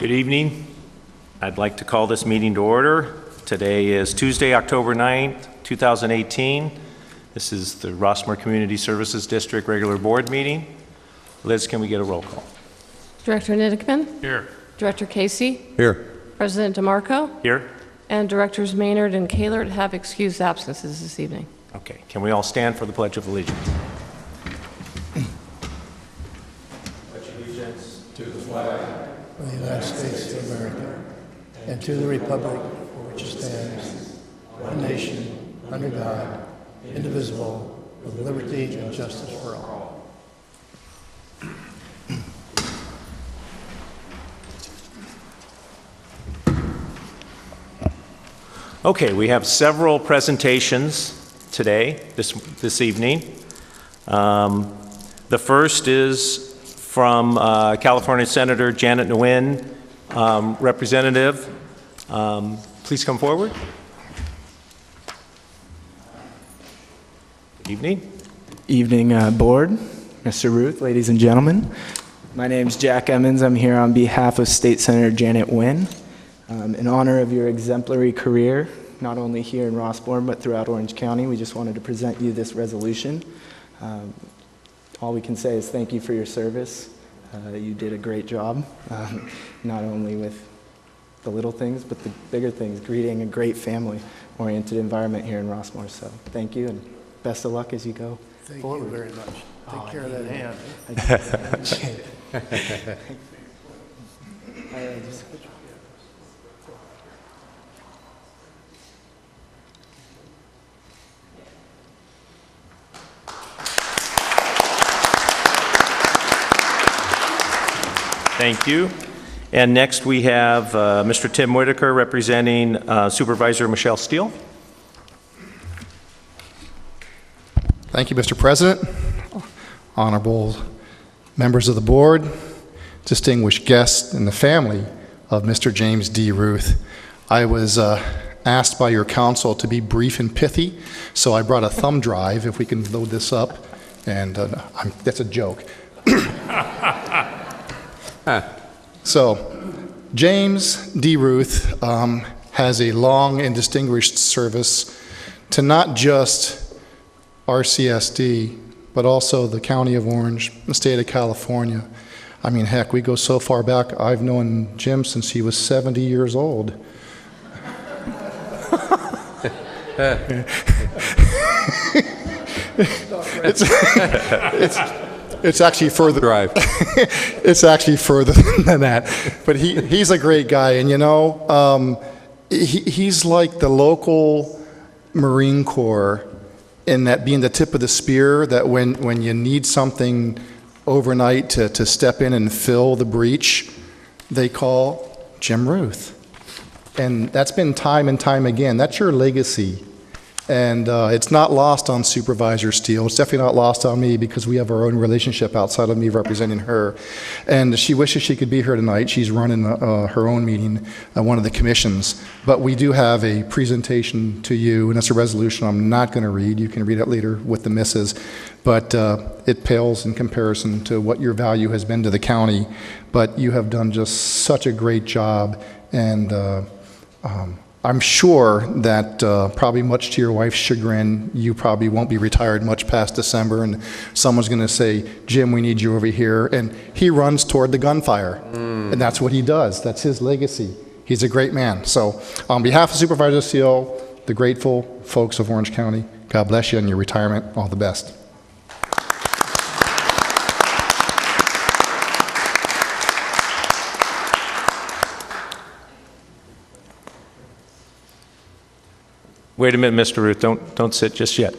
Good evening. I'd like to call this meeting to order. Today is Tuesday, October 9th, 2018. This is the ROSSMOOR Community Services District regular board meeting. Liz, can we get a roll call? Director Nidickman? Here. Director Casey? Here. President DeMarco? Here. And Directors Maynard and Kahlert have excused absences this evening. Okay, can we all stand for the Pledge of Allegiance? Pledge allegiance to the flag of the United States of America and to the republic for which it stands, one nation, under God, indivisible, with liberty and justice for all. Okay, we have several presentations today, this evening. The first is from California Senator Janet Nguyen, representative. Please come forward. Good evening. Evening, board, Mr. Ruth, ladies and gentlemen. My name's Jack Emmons. I'm here on behalf of State Senator Janet Nguyen. In honor of your exemplary career, not only here in ROSSMOOR, but throughout Orange County, we just wanted to present you this resolution. All we can say is thank you for your service. You did a great job, not only with the little things, but the bigger things, creating a great family-oriented environment here in ROSSMOOR. So thank you, and best of luck as you go forward. Thank you very much. Take care of that hand. All right, just Thank you. And next we have Mr. Tim Whitaker representing Supervisor Michelle Steele. Thank you, Mr. President, honorable members of the board, distinguished guests, and the family of Mr. James D. Ruth. I was asked by your council to be brief and pithy, so I brought a thumb drive, if we can load this up, and that's a joke. So, James D. Ruth has a long and distinguished service to not just RCSD, but also the County of Orange, the state of California. I mean, heck, we go so far back, I've known Jim since he was 70 years old. It's actually further. Drive. It's actually further than that. But he's a great guy, and you know, he's like the local Marine Corps in that being the tip of the spear, that when you need something overnight to step in and fill the breach, they call Jim Ruth. And that's been time and time again. That's your legacy. And it's not lost on Supervisor Steele. It's definitely not lost on me, because we have our own relationship outside of me representing her. And she wishes she could be here tonight. She's running her own meeting, one of the commissions. But we do have a presentation to you, and it's a resolution I'm not going to read. You can read it later with the misses. But it pales in comparison to what your value has been to the county. But you have done just such a great job. And I'm sure that probably much to your wife's chagrin, you probably won't be retired much past December, and someone's going to say, Jim, we need you over here. And he runs toward the gunfire. And that's what he does. That's his legacy. He's a great man. So on behalf of Supervisor Steele, the grateful folks of Orange County, God bless you on your retirement. All the best. Wait a minute, Mr. Ruth, don't sit just yet.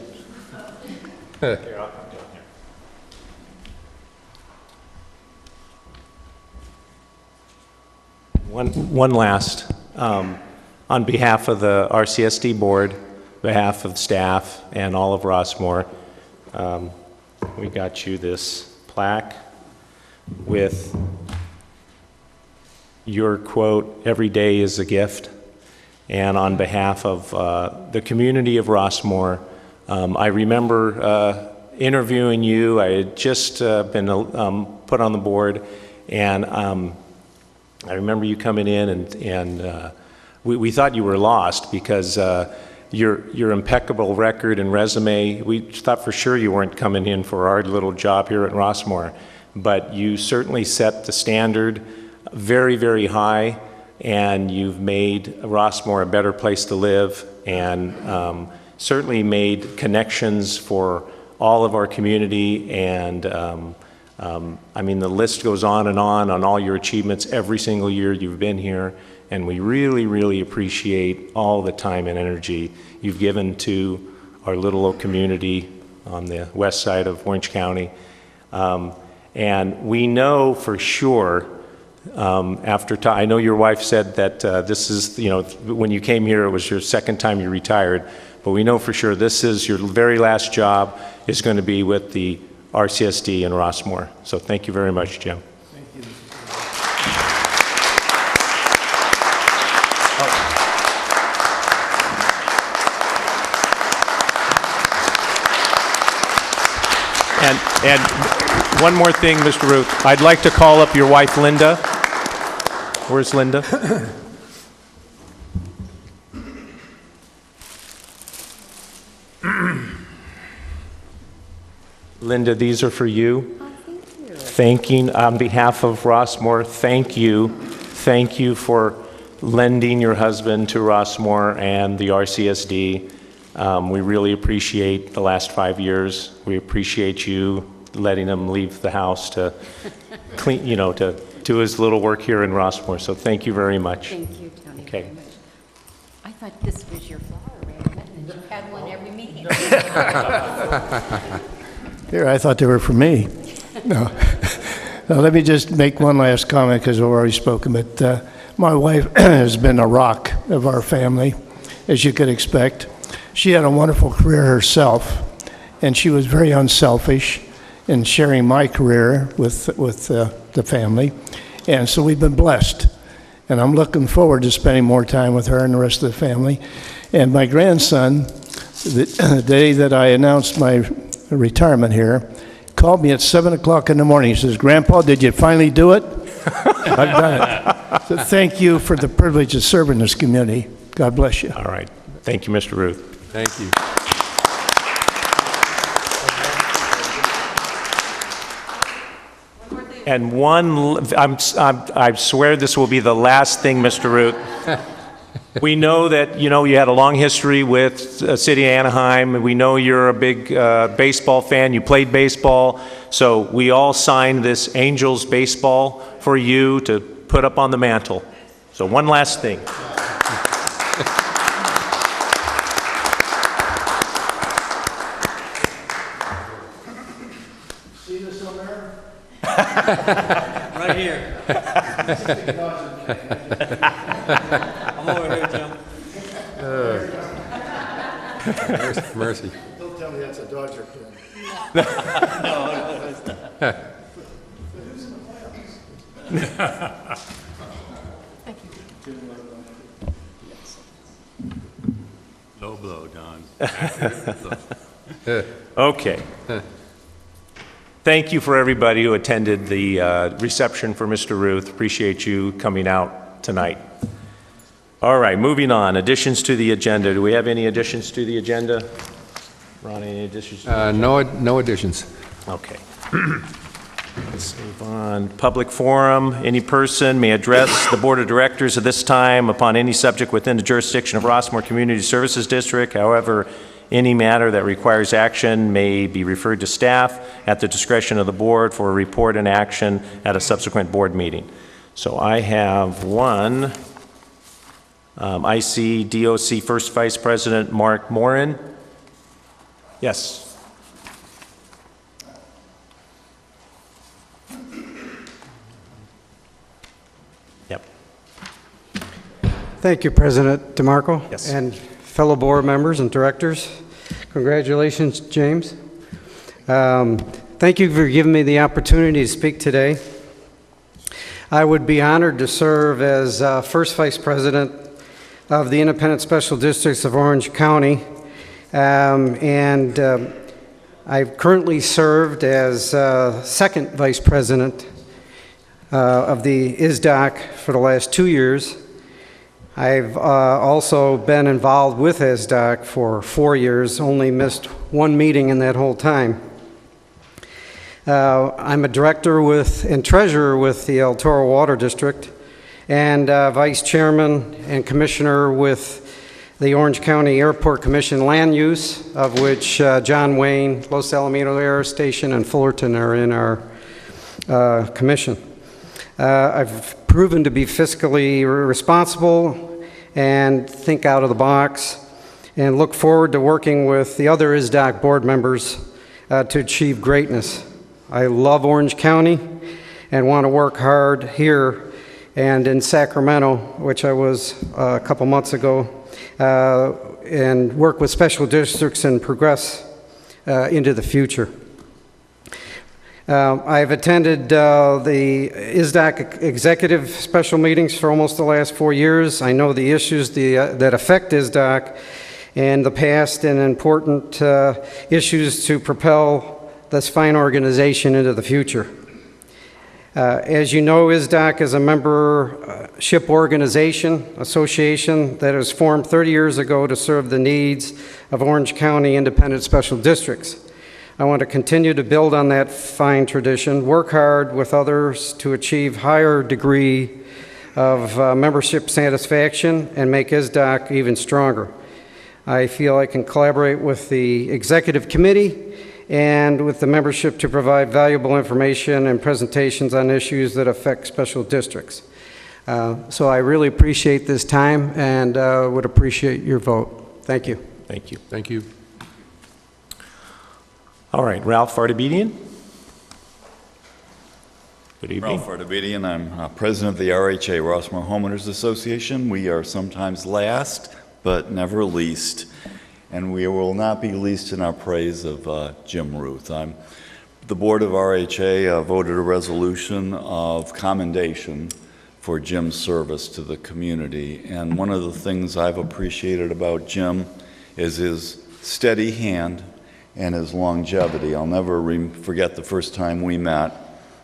One last, on behalf of the RCSD board, behalf of staff and all of ROSSMOOR, we got you this plaque with your quote, "Every day is a gift." And on behalf of the community of ROSSMOOR, I remember interviewing you. I had just been put on the board, and I remember you coming in and we thought you were lost because your impeccable record and resume, we thought for sure you weren't coming in for our little job here at ROSSMOOR, but you certainly set the standard very, very high, and you've made ROSSMOOR a better place to live, and certainly made connections for all of our community, and I mean, the list goes on all your achievements every single year you've been here, and we really, really appreciate all the time and energy you've given to our little old community on the west side of Orange County. And we know for sure, I know your wife said that this is, when you came here, it was your second time you retired, but we know for sure this is your very last job is going to be with the RCSD in ROSSMOOR. So thank you very much, Jim. Thank you. And one more thing, Mr. Ruth. I'd like to call up your wife, Linda. Where's Linda? Linda, these are for you. Oh, thank you. Thanking on behalf of ROSSMOOR, thank you. Thank you for lending your husband to ROSSMOOR and the RCSD. We really appreciate the last 5 years. We appreciate you letting him leave the house to clean, to do his little work here in ROSSMOOR. So thank you very much. Thank you, Tony, Okay. very much. I thought this was your flower arrangement, and you had one every meeting. Here, I thought they were for me. No. Now, let me just make one last comment because I've already spoken, but my wife has been a rock of our family, as you could expect. She had a wonderful career herself, and she was very unselfish in sharing my career with the family. And so we've been blessed. And I'm looking forward to spending more time with her and the rest of the family. And my grandson, the day that I announced my retirement here, called me at 7 o'clock in the morning. He says, "Grandpa, did you finally do it?" I've done it. So thank you for the privilege of serving this community. God bless you. All right. Thank you, Mr. Ruth. Thank you. And I swear this will be the last thing, Mr. Root. We know that, you had a long history with City of Anaheim. We know you're a big baseball fan. You played baseball. So we all signed this Angels baseball for you to put up on the mantle. So one last thing. See this on there? Right here. I'm over here, Jim. Mercy. Don't tell me that's a Dodger pin. Low blow, Don. Okay. Thank you for everybody who attended the reception for Mr. Ruth. Appreciate you coming out tonight. All right, moving on. Additions to the agenda. Do we have any additions to the agenda? Ron, any additions to the agenda? No additions. Okay. Let's move on. Public forum. Any person may address the Board of Directors at this time upon any subject within the jurisdiction of ROSSMOOR Community Services District. However, any matter that requires action may be referred to staff at the discretion of the board for a report and action at a subsequent board meeting. So I have one. I see DOC First Vice President Mark Morin. Yes. Yep. Thank you, President DeMarco. Yes. And fellow board members and directors. Congratulations, James. Thank you for giving me the opportunity to speak today. I would be honored to serve as First Vice President of the Independent Special Districts of Orange County. I've currently served as Second Vice President of the ISDOC for the last 2 years. I've also been involved with ISDOC for 4 years, only missed one meeting in that whole time. I'm a director and treasurer with the El Toro Water District, and vice chairman and commissioner with the Orange County Airport Commission Land Use, of which John Wayne, Los Alamitos Air Station, and Fullerton are in our commission. I've proven to be fiscally responsible and think out of the box, and look forward to working with the other ISDOC board members to achieve greatness. I love Orange County and want to work hard here and in Sacramento, which I was a couple months ago, and work with special districts and progress into the future. I've attended the ISDOC executive special meetings for almost the last 4 years. I know the issues that affect ISDOC in the past and important issues to propel this fine organization into the future. As you know, ISDOC is a membership organization, association that was formed 30 years ago to serve the needs of Orange County independent special districts. I want to continue to build on that fine tradition, work hard with others to achieve higher degree of membership satisfaction, and make ISDOC even stronger. I feel I can collaborate with the executive committee and with the membership to provide valuable information and presentations on issues that affect special districts. So I really appreciate this time and would appreciate your vote. Thank you. Thank you. Thank you. All right, Ralph Artebedian. Good evening. Ralph Artebedian. I'm president of the RHA, ROSSMOOR Homeowners Association. We are sometimes last, but never least. And we will not be least in our praise of Jim Ruth. The board of RHA voted a resolution of commendation for Jim's service to the community. And one of the things I've appreciated about Jim is his steady hand and his longevity. I'll never forget the first time we met.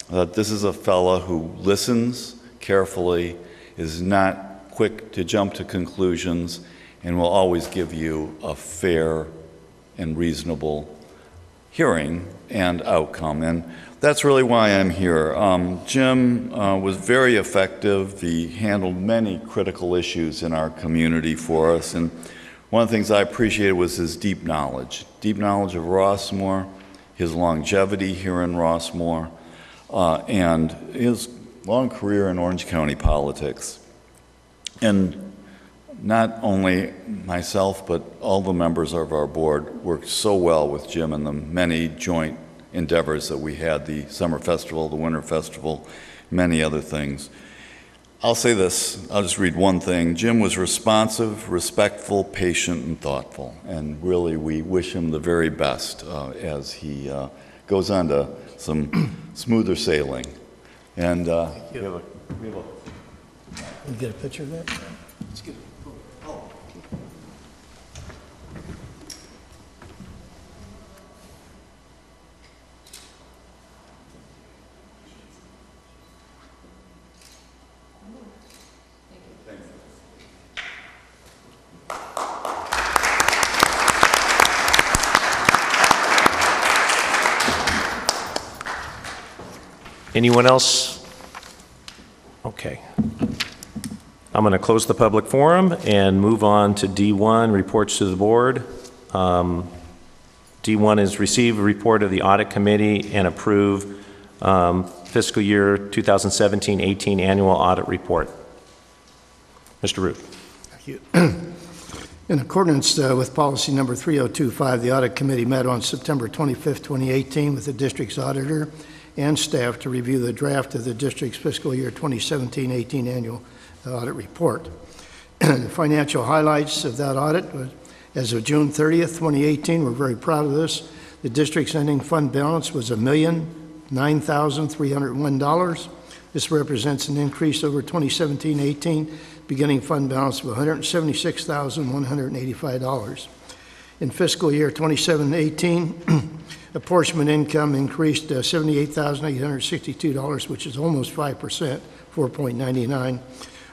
This is a fella who listens carefully, is not quick to jump to conclusions, and will always give you a fair and reasonable hearing and outcome. And that's really why I'm here. Jim was very effective. He handled many critical issues in our community for us. And one of the things I appreciated was his deep knowledge of ROSSMOOR, his longevity here in ROSSMOOR, and his long career in Orange County politics. And not only myself, but all the members of our board worked so well with Jim in the many joint endeavors that we had, the Summer Festival, the Winter Festival, many other things. I'll say this, I'll just read one thing. Jim was responsive, respectful, patient, and thoughtful. And really, we wish him the very best as he goes on to some smoother sailing. And we have a Can you get a picture of that? let's get Anyone else? Okay. I'm going to close the public forum and move on to D1, reports to the board. D1 is receive a report of the audit committee and approve fiscal year 2017-18 annual audit report. Mr. Root. Thank you. In accordance with policy number 3025, the audit committee met on September 25th, 2018 with the district's auditor and staff to review the draft of the district's fiscal year 2017-18 annual audit report. The financial highlights of that audit was, as of June 30th, 2018, we're very proud of this. The district's ending fund balance was $1,009,301. This represents an increase over 2017-18 beginning fund balance of $176,185. In fiscal year 27-18, apportionment income increased $78,862, which is almost 5%, 4.99,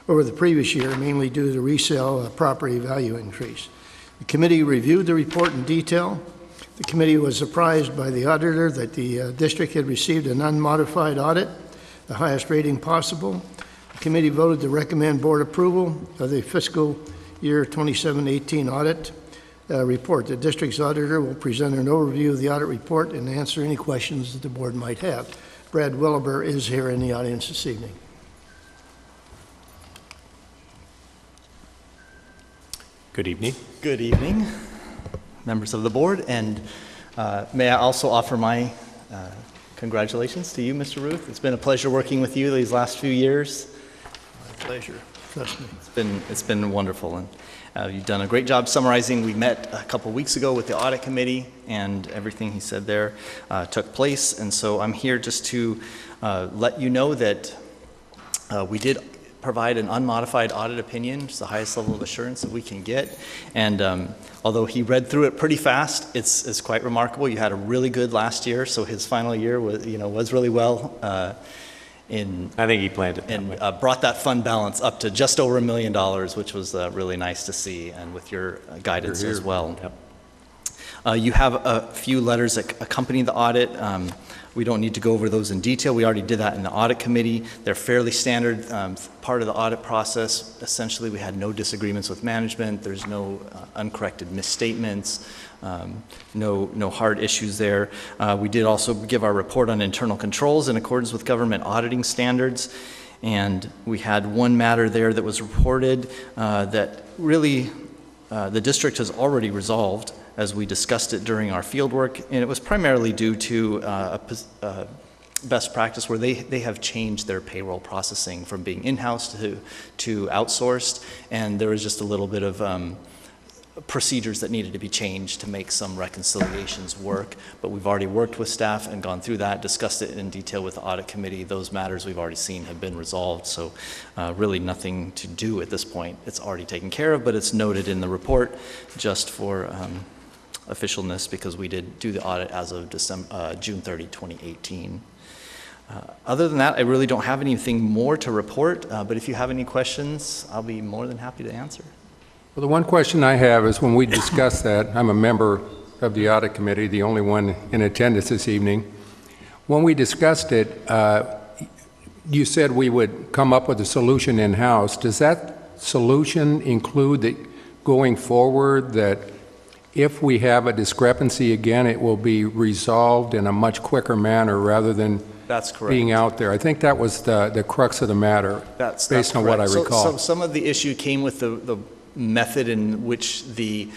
over the previous year, mainly due to the resale property value increase. The committee reviewed the report in detail. The committee was surprised by the auditor that the district had received an unmodified audit, the highest rating possible. The committee voted to recommend board approval of the fiscal year 27-18 audit report. The district's auditor will present an overview of the audit report and answer any questions that the board might have. Brad Williber is here in the audience this evening. Good evening. Good evening, members of the board, and may I also offer my congratulations to you, Mr. Ruth. It's been a pleasure working with you these last few years. My pleasure, trust me. It's been wonderful, and you've done a great job summarizing. We met a couple weeks ago with the audit committee, and everything he said there took place. And so I'm here just to let you know that we did provide an unmodified audit opinion. It's the highest level of assurance that we can get. And although he read through it pretty fast, it's quite remarkable. You had a really good last year, so his final year was really well. I think he planned it and brought that fund balance up to just over $1 million, which was really nice to see, and with your guidance as well. Yep. You have a few letters that accompany the audit. We don't need to go over those in detail. We already did that in the audit committee. They're fairly standard part of the audit process. Essentially, we had no disagreements with management. There's no uncorrected misstatements, no hard issues there. We did also give our report on internal controls in accordance with government auditing standards. And we had one matter there that was reported that really the district has already resolved, as we discussed it during our field work, and it was primarily due to a best practice where they have changed their payroll processing from being in-house to outsourced, and there was just a little bit of procedures that needed to be changed to make some reconciliations work. But we've already worked with staff and gone through that, discussed it in detail with the audit committee. Those matters we've already seen have been resolved, so really nothing to do at this point. It's already taken care of, but it's noted in the report just for officialness, because we did do the audit as of June 30, 2018. Other than that, I really don't have anything more to report, but if you have any questions, I'll be more than happy to answer. Well, the one question I have is when we discussed that, I'm a member of the audit committee, the only one in attendance this evening. When we discussed it, you said we would come up with a solution in-house. Does that solution include that going forward that if we have a discrepancy again, it will be resolved in a much quicker manner rather than That's correct. being out there? I think that was the crux of the matter, based on what I recall. So some of the issue came with the method in which the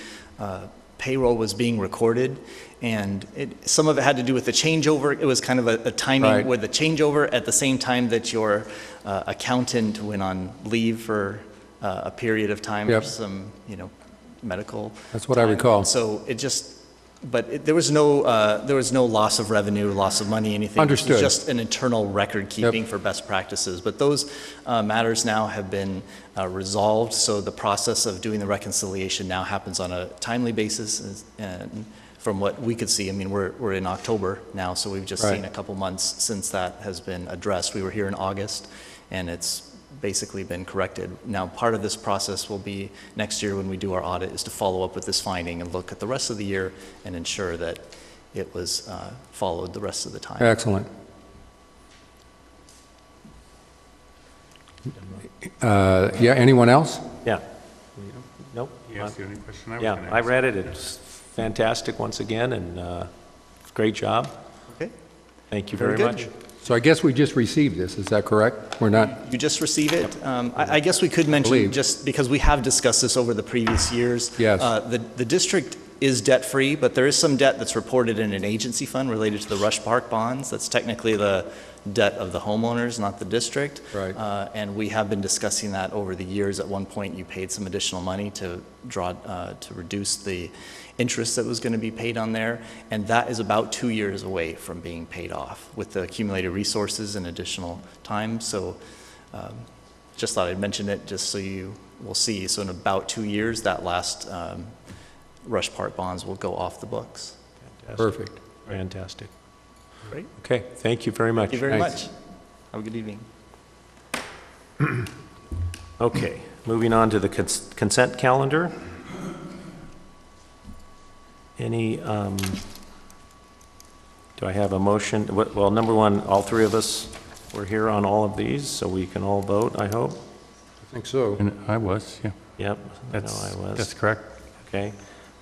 payroll was being recorded, and some of it had to do with the changeover. It was kind of a timing with the changeover at the same time that your accountant went on leave for a period of time for some, medical. That's what I recall. So it just, there was no loss of revenue, loss of money, anything. Understood. It was just an internal record keeping for best practices. But those matters now have been resolved. So the process of doing the reconciliation now happens on a timely basis. And from what we could see, I mean, we're in October now, so we've just seen a couple months since that has been addressed. We were here in August, and it's basically been corrected. Now, part of this process will be next year when we do our audit is to follow up with this finding and look at the rest of the year and ensure that it was followed the rest of the time. Excellent. Yeah, anyone else? Yeah. Nope. You asked the only question I was Yeah, going to I ask. read it. It's fantastic once again, and great job. Okay. Thank you Very very good. much. So I guess we just received this, is that correct? We're not, You just receive it. I guess we could mention, Believe. just because we have discussed this over the previous years. Yes. The district is debt-free, but there is some debt that's reported in an agency fund related to the Rush Park bonds. That's technically the debt of the homeowners, not the district. Right. And we have been discussing that over the years. At one point, you paid some additional money to reduce the interest that was going to be paid on there, and that is about 2 years away from being paid off with the accumulated resources and additional time. So just thought I'd mention it just so you will see. So in about 2 years, that last Rush Park bonds will go off the books. Perfect. Fantastic. Great. Okay, thank you very much. Thank you very Thanks. much. Have a good evening. Okay, moving on to the consent calendar. Any, do I have a motion? Well, number one, all three of us were here on all of these, so we can all vote, I hope. I think so. And I was, yeah. Yep, I know That's, I was. that's correct. Okay.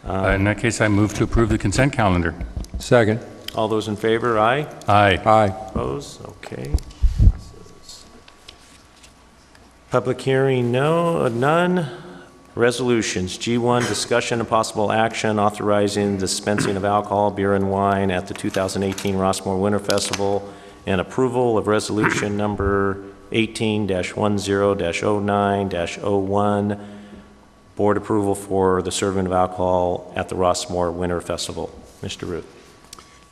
In that case, I move to approve the consent calendar. Second. All those in favor, aye? Aye. Aye. Opposed? Okay. Public hearing, no, none. Resolutions, G1, discussion and possible action authorizing dispensing of alcohol, beer, and wine at the 2018 ROSSMOOR Winter Festival, and approval of resolution number 18-10-09-01, board approval for the serving of alcohol at the ROSSMOOR Winter Festival. Mr. Ruth.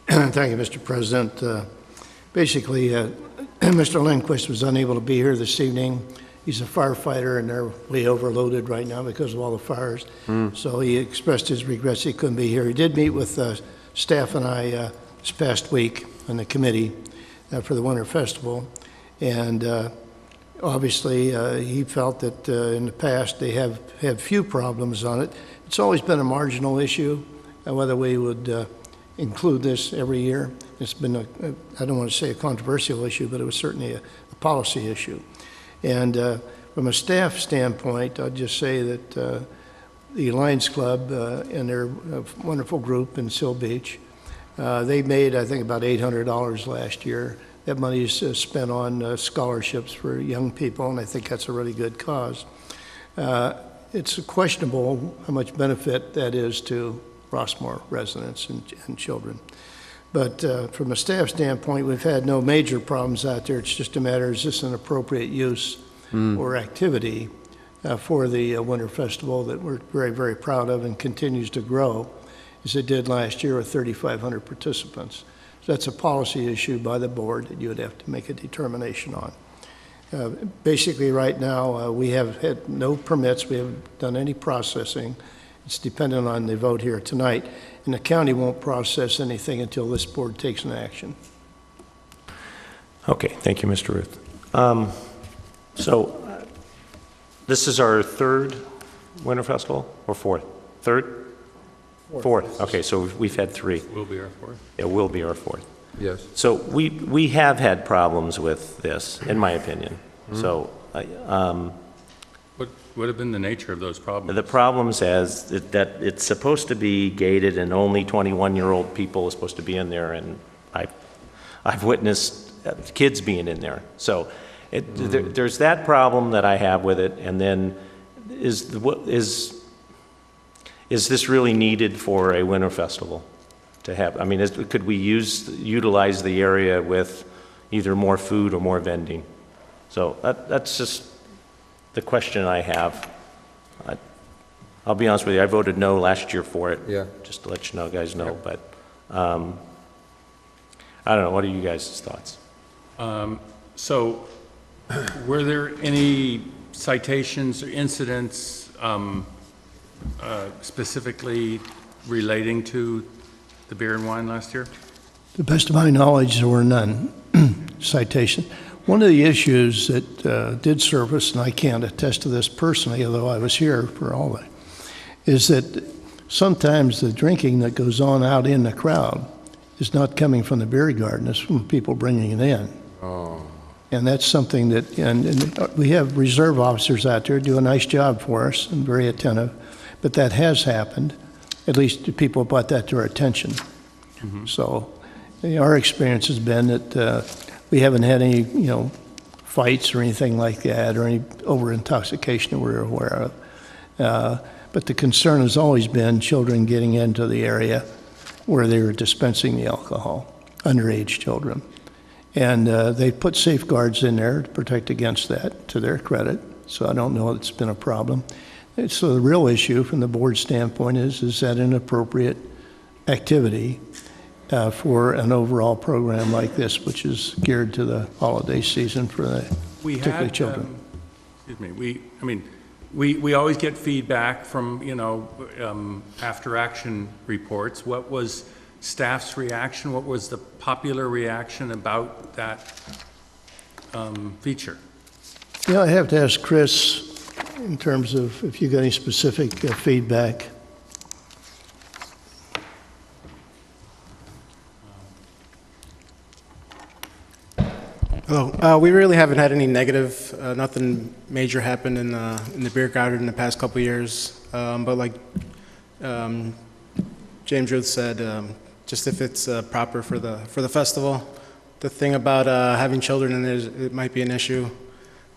Thank you, Mr. President. Basically, Mr. Lindquist was unable to be here this evening. He's a firefighter, and they're way overloaded right now because of all the fires. So he expressed his regrets he couldn't be here. He did meet with staff and I this past week on the committee for the Winter Festival, and obviously he felt that in the past they have had few problems on it. It's always been a marginal issue, whether we would include this every year. It's been, I don't want to say a controversial issue, but it was certainly a policy issue. And from a staff standpoint, I'd just say that the Lions Club and their wonderful group in Seal Beach, they made, I think, about $800 last year. That money is spent on scholarships for young people, and I think that's a really good cause. It's questionable how much benefit that is to ROSSMOOR residents and children. But from a staff standpoint, we've had no major problems out there. It's just a matter, is this an appropriate use or activity for the Winter Festival that we're very, very proud of and continues to grow, as it did last year with 3,500 participants. So that's a policy issue by the board that you would have to make a determination on. Basically, right now, we have had no permits. We haven't done any processing. It's dependent on the vote here tonight. And the county won't process anything until this board takes an action. Okay, thank you, Mr. Ruth. This is our third Winter Festival, or fourth? Third? Fourth. Okay, so we've had three. Will be our fourth. It will be our fourth. Yes. So we have had problems with this, in my opinion. So What would have been the nature of those problems? the problems as that it's supposed to be gated and only 21-year-old people are supposed to be in there, and I've witnessed kids being in there. So there's that problem that I have with it, and then is this really needed for a winter festival to have? I mean, could we utilize the area with either more food or more vending? So that's just the question I have. I'll be honest with you, I voted no last year for it. Yeah. Just to let you know, guys know, but I don't know, what are you guys' thoughts? So were there any citations or incidents specifically relating to the beer and wine last year? To the best of my knowledge, there were none citation. One of the issues that did surface, and I can't attest to this personally, although I was here for all that, is that sometimes the drinking that goes on out in the crowd is not coming from the beer garden, it's from people bringing it in. Oh. And that's something that, and we have reserve officers out there do a nice job for us and very attentive, but that has happened. At least people brought that to our attention. So our experience has been that we haven't had any, fights or anything like that, or any over-intoxication that we're aware of. But the concern has always been children getting into the area where they were dispensing the alcohol, underage children. And they put safeguards in there to protect against that, to their credit. So I don't know if it's been a problem. So the real issue from the board standpoint is that an appropriate activity for an overall program like this, which is geared to the holiday season for the particularly children? Excuse me, we always get feedback from, after action reports. What was staff's reaction? What was the popular reaction about that feature? Yeah, I have to ask Chris in terms of if you got any specific feedback. Hello. We really haven't had any negative, nothing major happened in the beer garden in the past couple of years. But like James Ruth said, just if it's proper for the festival. The thing about having children in there, it might be an issue.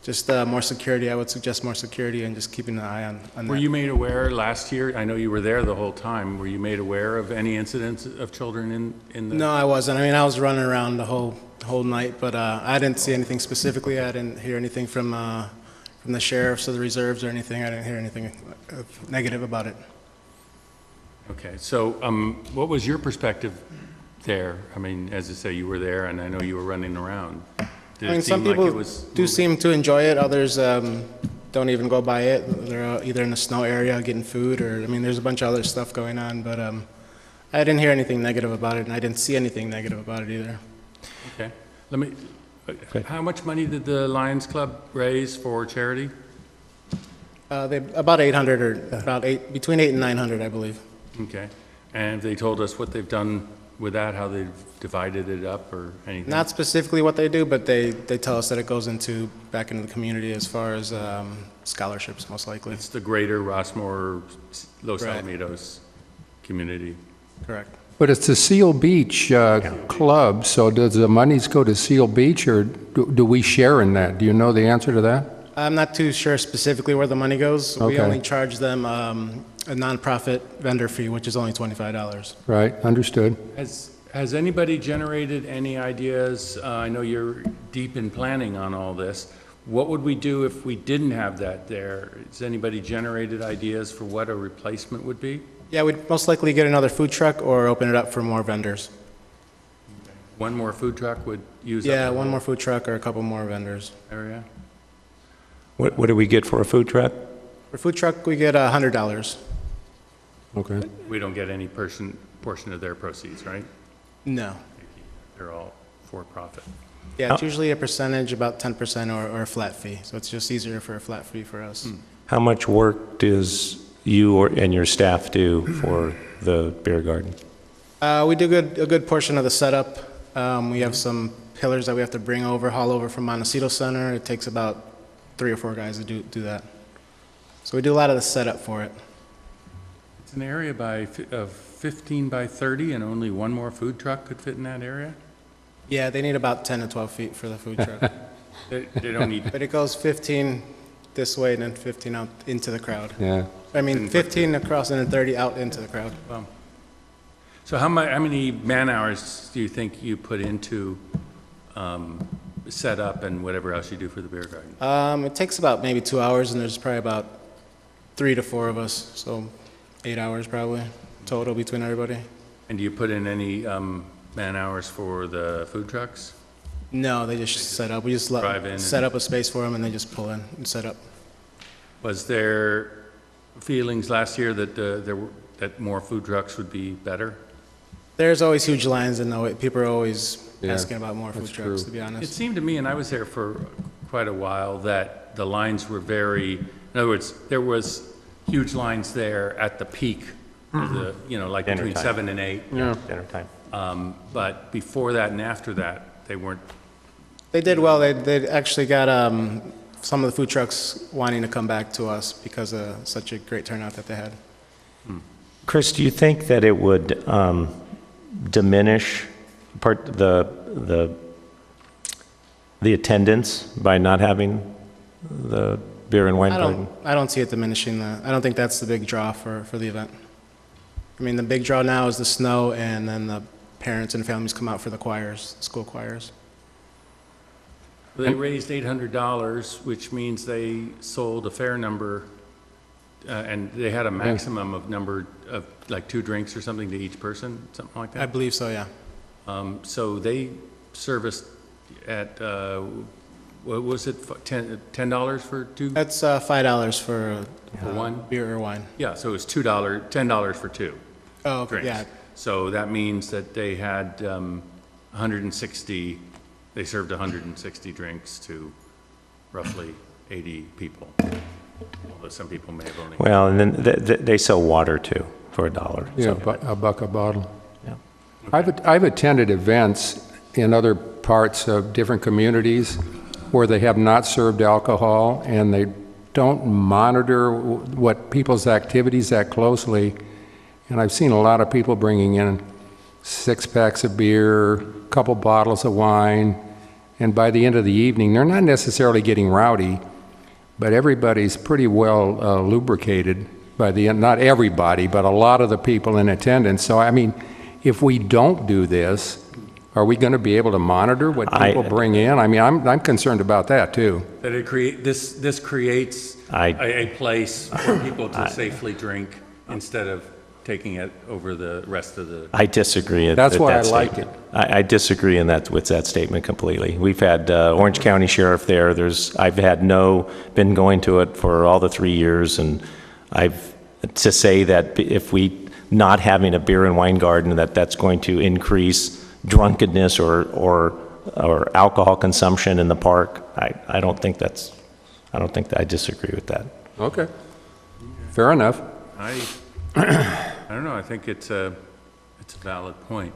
Just more security. I would suggest more security and just keeping an eye on that. Were you made aware last year? I know you were there the whole time. Were you made aware of any incidents of children in the? No, I wasn't. I mean, I was running around the whole night, but I didn't see anything specifically. I didn't hear anything from the sheriffs or the reserves or anything. I didn't hear anything negative about it. Okay, so what was your perspective there? I mean, as I say, you were there, and I know you were running around. Did I mean, it seem some like people it was do seem to enjoy it. Others don't even go by it. They're either in the snow area getting food, or I mean, there's a bunch of other stuff going on. But I didn't hear anything negative about it, and I didn't see anything negative about it either. Okay. How much money did the Lions Club raise for charity? About 800, or between 800 and 900, I believe. Okay. And they told us what they've done with that, how they've divided it up or anything? Not specifically what they do, but they tell us that it goes back into the community as far as scholarships, most likely. It's the greater ROSSMOOR, Los Right. Alamitos community. Correct. But it's the Seal Beach Club, so does the monies go to Seal Beach, or do we share in that? Do you know the answer to that? I'm not too sure specifically where the money goes. We Okay. only charge them a nonprofit vendor fee, which is only $25. Right, understood. Has anybody generated any ideas? I know you're deep in planning on all this. What would we do if we didn't have that there? Has anybody generated ideas for what a replacement would be? Yeah, we'd most likely get another food truck or open it up for more vendors. One more food truck would use up Yeah, the one whole more food truck or a couple more vendors. area? What do we get for a food truck? For food truck, we get $100. Okay. We don't get any portion of their proceeds, right? No. They're all for profit. Yeah, it's usually a percentage, about 10% or a flat fee. So it's just easier for a flat fee for us. How much work does you and your staff do for the beer garden? We do a good portion of the setup. We have some pillars that we have to haul over from Montecito Center. It takes about 3 or 4 guys to do that. So we do a lot of the setup for it. It's an area of 15 by 30, and only one more food truck could fit in that area? Yeah, they need about 10 to 12 feet for the food truck. They don't need... But it goes 15 this way and then 15 out into the crowd. Yeah. I mean, 15 across and then 30 out into the crowd. Wow. So how many man-hours do you think you put into setup and whatever else you do for the beer garden? It takes about maybe 2 hours, and there's probably about 3 to 4 of us, so 8 hours probably total between everybody. And do you put in any man-hours for the food trucks? No, they just set up. We just set up a space for them, and they just pull in and set up. Was there feelings last year that that more food trucks would be better? There's always huge lines, and people are always asking about more food trucks, to be honest. It seemed to me, and I was there for quite a while, that the lines were in other words, there was huge lines there at the peak of the, like Dinner between time. 7 and 8. Yeah. Dinner time. But before that and after that, they weren't. They did well. They actually got some of the food trucks wanting to come back to us because of such a great turnout that they had. Chris, do you think that it would diminish the attendance by not having the beer and wine garden? I don't see it diminishing that. I don't think that's the big draw for the event. I mean, the big draw now is the snow, and then the parents and families come out for the choirs, school choirs. They raised $800, which means they sold a fair number, and they had a maximum of number of like 2 drinks or something to each person, something like that? I believe so, yeah. So they serviced at what was it, $10 for two? That's $5 for one? beer or wine. Yeah, so it's $10 for two Oh, okay, drinks. yeah. So that means that they had 160, they served 160 drinks to roughly 80 people. Although some people may have only... Well, and then they sell water too for $1. Yeah, so- a buck a bottle. Yeah. I've attended events in other parts of different communities where they have not served alcohol and they don't monitor what people's activities that closely. And I've seen a lot of people bringing in 6 packs of beer, a couple bottles of wine, and by the end of the evening, they're not necessarily getting rowdy, but everybody's pretty well lubricated by the end. Not everybody, but a lot of the people in attendance. So, I mean, if we don't do this, are we going to be able to monitor what people bring in? I mean, I'm concerned about that too. That this creates a place for people to safely drink instead of taking it over the rest of the... I disagree. That's why I like it. I disagree with that statement completely. We've had Orange County Sheriff there. I've been going to it for all the 3 years, and to say that if we not having a beer and wine garden, that's going to increase drunkenness or alcohol consumption in the park, I disagree with that. Okay. Fair enough. I don't know. I think it's a valid point.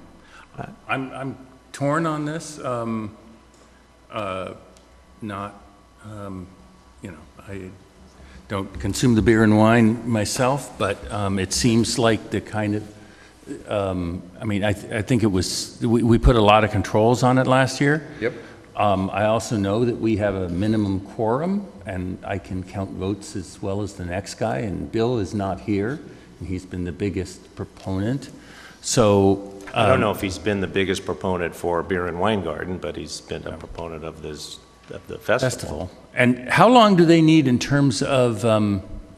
I'm torn on this. I don't consume the beer and wine myself, but it seems like the kind of. I think it was. We put a lot of controls on it last year. Yep. I also know that we have a minimum quorum, and I can count votes as well as the next guy. And Bill is not here. He's been the biggest proponent. So I don't know if he's been the biggest proponent for beer and wine garden, but he's been a proponent of the festival. And how long do they need in terms of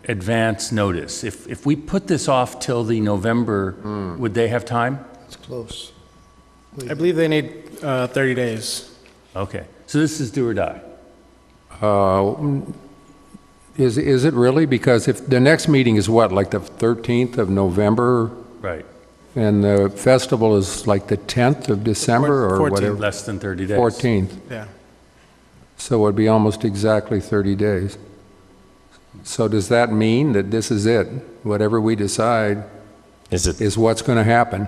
advance notice? If we put this off till the November, would they have time? It's close. I believe they need 30 days. Okay, so this is do or die. Is it really? Because if the next meeting is what, like the 13th of November? Right. And the festival is like the 10th of December or 14th. whatever? Less than 30 days. 14th. Yeah. So it would be almost exactly 30 days. So does that mean that this is it? Whatever we decide is what's going to happen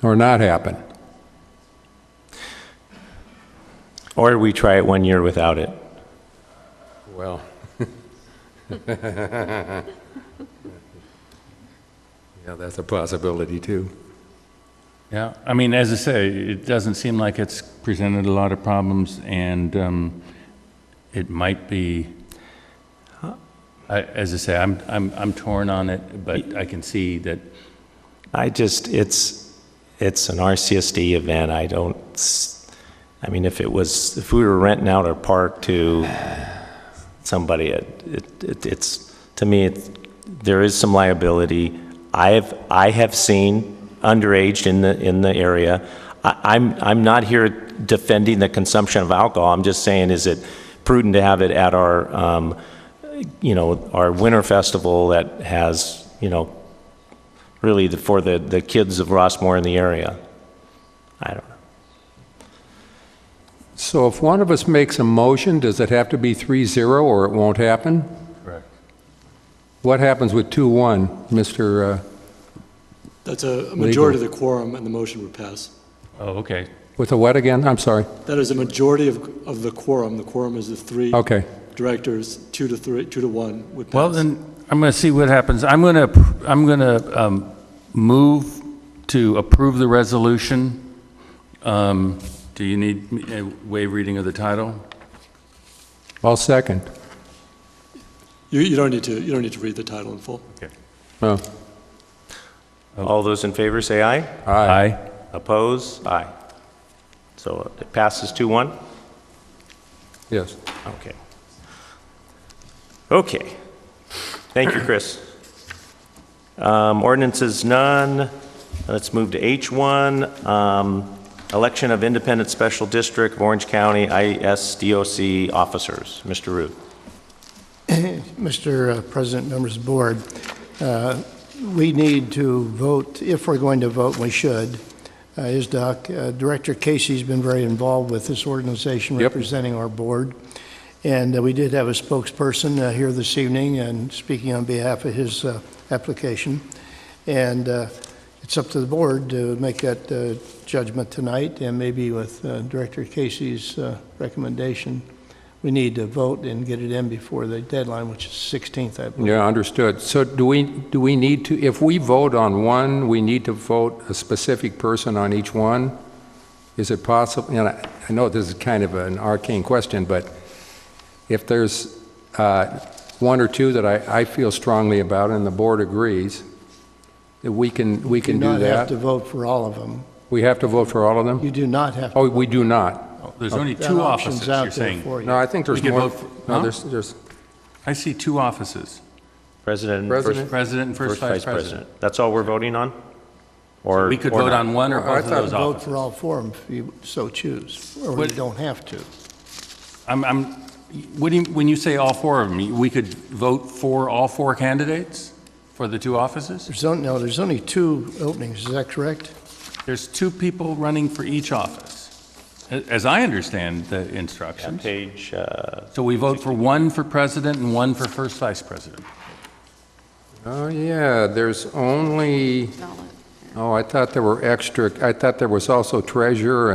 or not happen? Or we try it 1 year without it. Well, yeah, that's a possibility too. Yeah, I mean, as I say, it doesn't seem like it's presented a lot of problems, and it might be. As I say, I'm torn on it, but I can see that. It's an RCSD event. If we were renting out our park to somebody, to me, there is some liability. I have seen underage in the area. I'm not here defending the consumption of alcohol. I'm just saying, is it prudent to have it at our our winter festival that has really for the kids of Rossmoor in the area? I don't know. So if one of us makes a motion, does it have to be 3-0 or it won't happen? Correct. What happens with 2-1, Mr. That's a majority of the quorum and the motion would pass. Oh, okay. With a what again? I'm sorry. That is a majority of the quorum. The quorum is the 3 directors, 2 to 1 would pass. Well, then I'm going to see what happens. I'm going to move to approve the resolution. Do you need a waive reading of the title? I'll second. You don't need to read the title in full. Okay. Oh. All those in favor say aye. Aye. Oppose? Aye. So it passes 2-1? Yes. Okay. Okay. Thank you, Chris. Ordinances none. Let's move to H1. Election of Independent Special District of Orange County ISDOC officers. Mr. Ruth. Mr. President, members of the board, we need to vote, if we're going to vote, we should. Director Casey's been very involved with this organization representing our board. And we did have a spokesperson here this evening and speaking on behalf of his application. And it's up to the board to make that judgment tonight, and maybe with Director Casey's recommendation, we need to vote and get it in before the deadline, which is 16th, I believe. Yeah, understood. So do we need to, if we vote on one, we need to vote a specific person on each one? Is it possible? And I know this is kind of an arcane question, but if there's one or two that I feel strongly about and the board agrees, that we can do that. You do not have to vote for all of them. We have to vote for all of them? You do not have to. Oh, we do not. There's only two offices, you're saying? No, I think there's more. No, there's. I see two offices. President and first vice president. That's all we're voting on? Or we could vote on one or both of those vote offices. for all four of them if you so choose, or you don't have to. When you say all four of them, we could vote for all four candidates for the two offices? There's only two openings, is that correct? There's two people running for each office, as I understand the instructions. Page. So we vote for one for president and one for first vice president. Oh, yeah, there's only, I thought there were extra, I thought there was also treasurer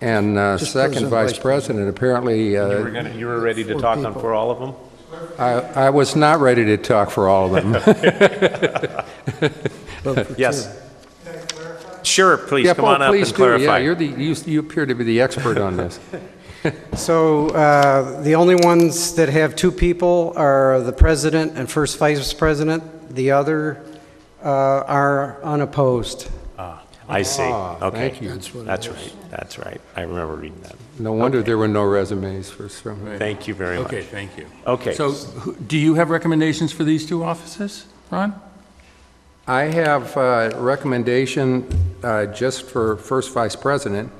and second vice president. Apparently. You were ready to talk on for all of them? I was not ready to talk for all of them. Yes. Sure, please, yeah, come on up and clarify. Yeah, you appear to be the expert on this. So the only ones that have two people are the president and first vice president. The other are unopposed. I see. Okay. Thank you. That's right. I remember reading that. No wonder there were no resumes for some. Thank you very much. Okay, thank you. Okay. So do you have recommendations for these two offices, Ron? I have a recommendation just for first vice president,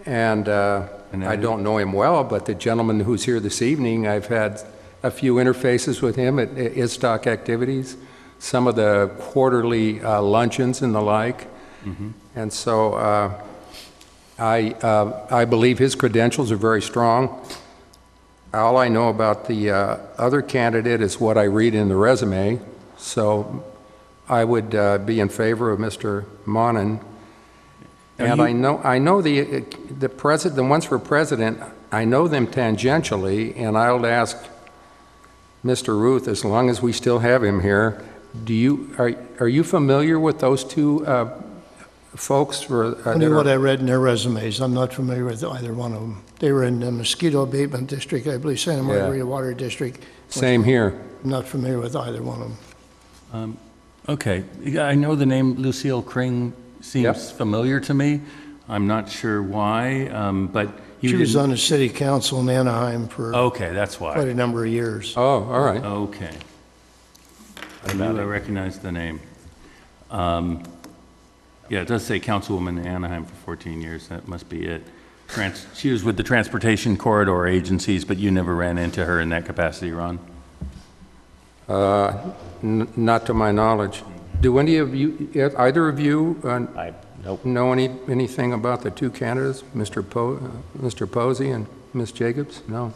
and I don't know him well, but the gentleman who's here this evening, I've had a few interfaces with him at ISDOC activities, some of the quarterly luncheons and the like. Mm-hmm. And so I believe his credentials are very strong. All I know about the other candidate is what I read in the resume, so I would be in favor of Mr. Monin. And I know the ones for president, I know them tangentially, and I'll ask Mr. Ruth, as long as we still have him here, are you familiar with those two folks? Only what I read in their resumes. I'm not familiar with either one of them. They were in the Mosquito Abatement District, I believe, Santa Maria Water District. Same here. I'm not familiar with either one of them. Okay. I know the name Lucille Kring seems familiar to me. I'm not sure why, but she was on the city council in Anaheim for that's why. Quite a number of years. Oh, all right. Okay. I knew I recognized the name. Yeah, it does say Councilwoman in Anaheim for 14 years. That must be it. She was with the Transportation Corridor Agencies, but you never ran into her in that capacity, Ron? Not to my knowledge. Do any of you, either of you, know anything about the two candidates, Mr. Posey and Ms. Jacobs? No.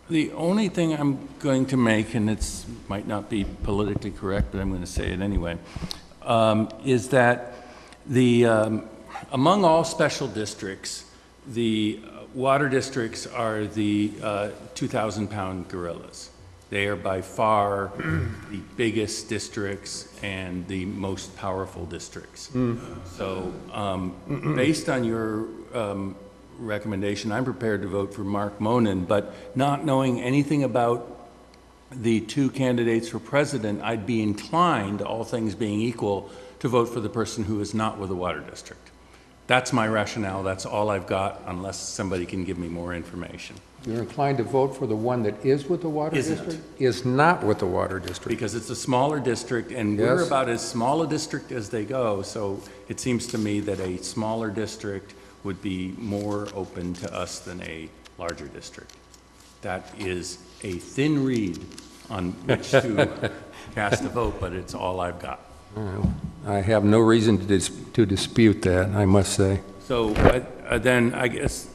The only thing I'm going to make, and it might not be politically correct, but I'm going to say it anyway, is that among all special districts, the water districts are the 2,000-pound gorillas. They are by far the biggest districts and the most powerful districts. So based on your recommendation, I'm prepared to vote for Mark Monin, but not knowing anything about the two candidates for president, I'd be inclined, all things being equal, to vote for the person who is not with the water district. That's my rationale. That's all I've got, unless somebody can give me more information. You're inclined to vote for the one that is with the water Isn't. district? Is not with the water district. Because it's a smaller district, and we're Yes. about as small a district as they go, so it seems to me that a smaller district would be more open to us than a larger district. That is a thin reed on which to cast a vote, but it's all I've got. I have no reason to dispute that, I must say. So then I guess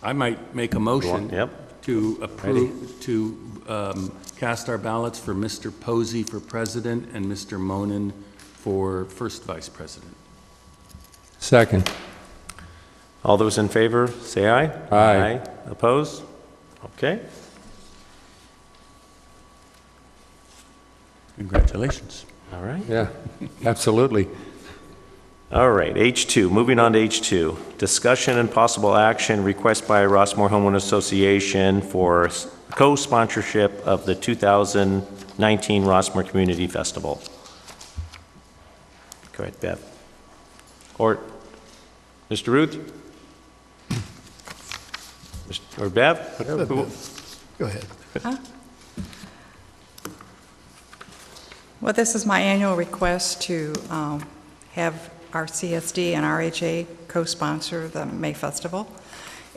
I might make a motion to approve, to cast our ballots for Mr. Posey for president and Mr. Monin for first vice president. Second. All those in favor, say aye. Aye. Opposed? Okay. Congratulations. All right. Yeah, absolutely. All right, H2, moving on to H2. Discussion and possible action, request by Rossmoor Homeowner Association for co-sponsorship of the 2019 Rossmoor Community Festival. Go ahead, Bev. Or Mr. Ruth? Or Bev? Go ahead. Huh? Well, this is my annual request to have RCSD and RHA co-sponsor the May Festival.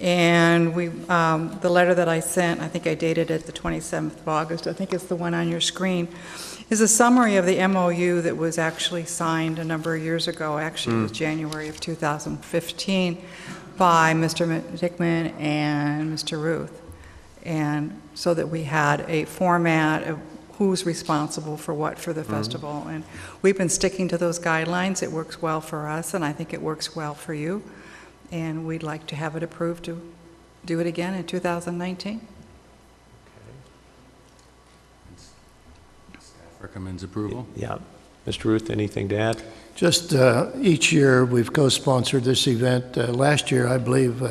And the letter that I sent, I think I dated it the 27th of August, I think it's the one on your screen, is a summary of the MOU that was actually signed a number of years ago. Actually, it was January of 2015 by Mr. Dickman and Mr. Ruth. And so that we had a format of who's responsible for what for the festival. And we've been sticking to those guidelines. It works well for us, and I think it works well for you. And we'd like to have it approved to do it again in 2019. Staff recommends approval. Yeah. Mr. Ruth, anything to add? Just each year, we've co-sponsored this event. Last year, I believe,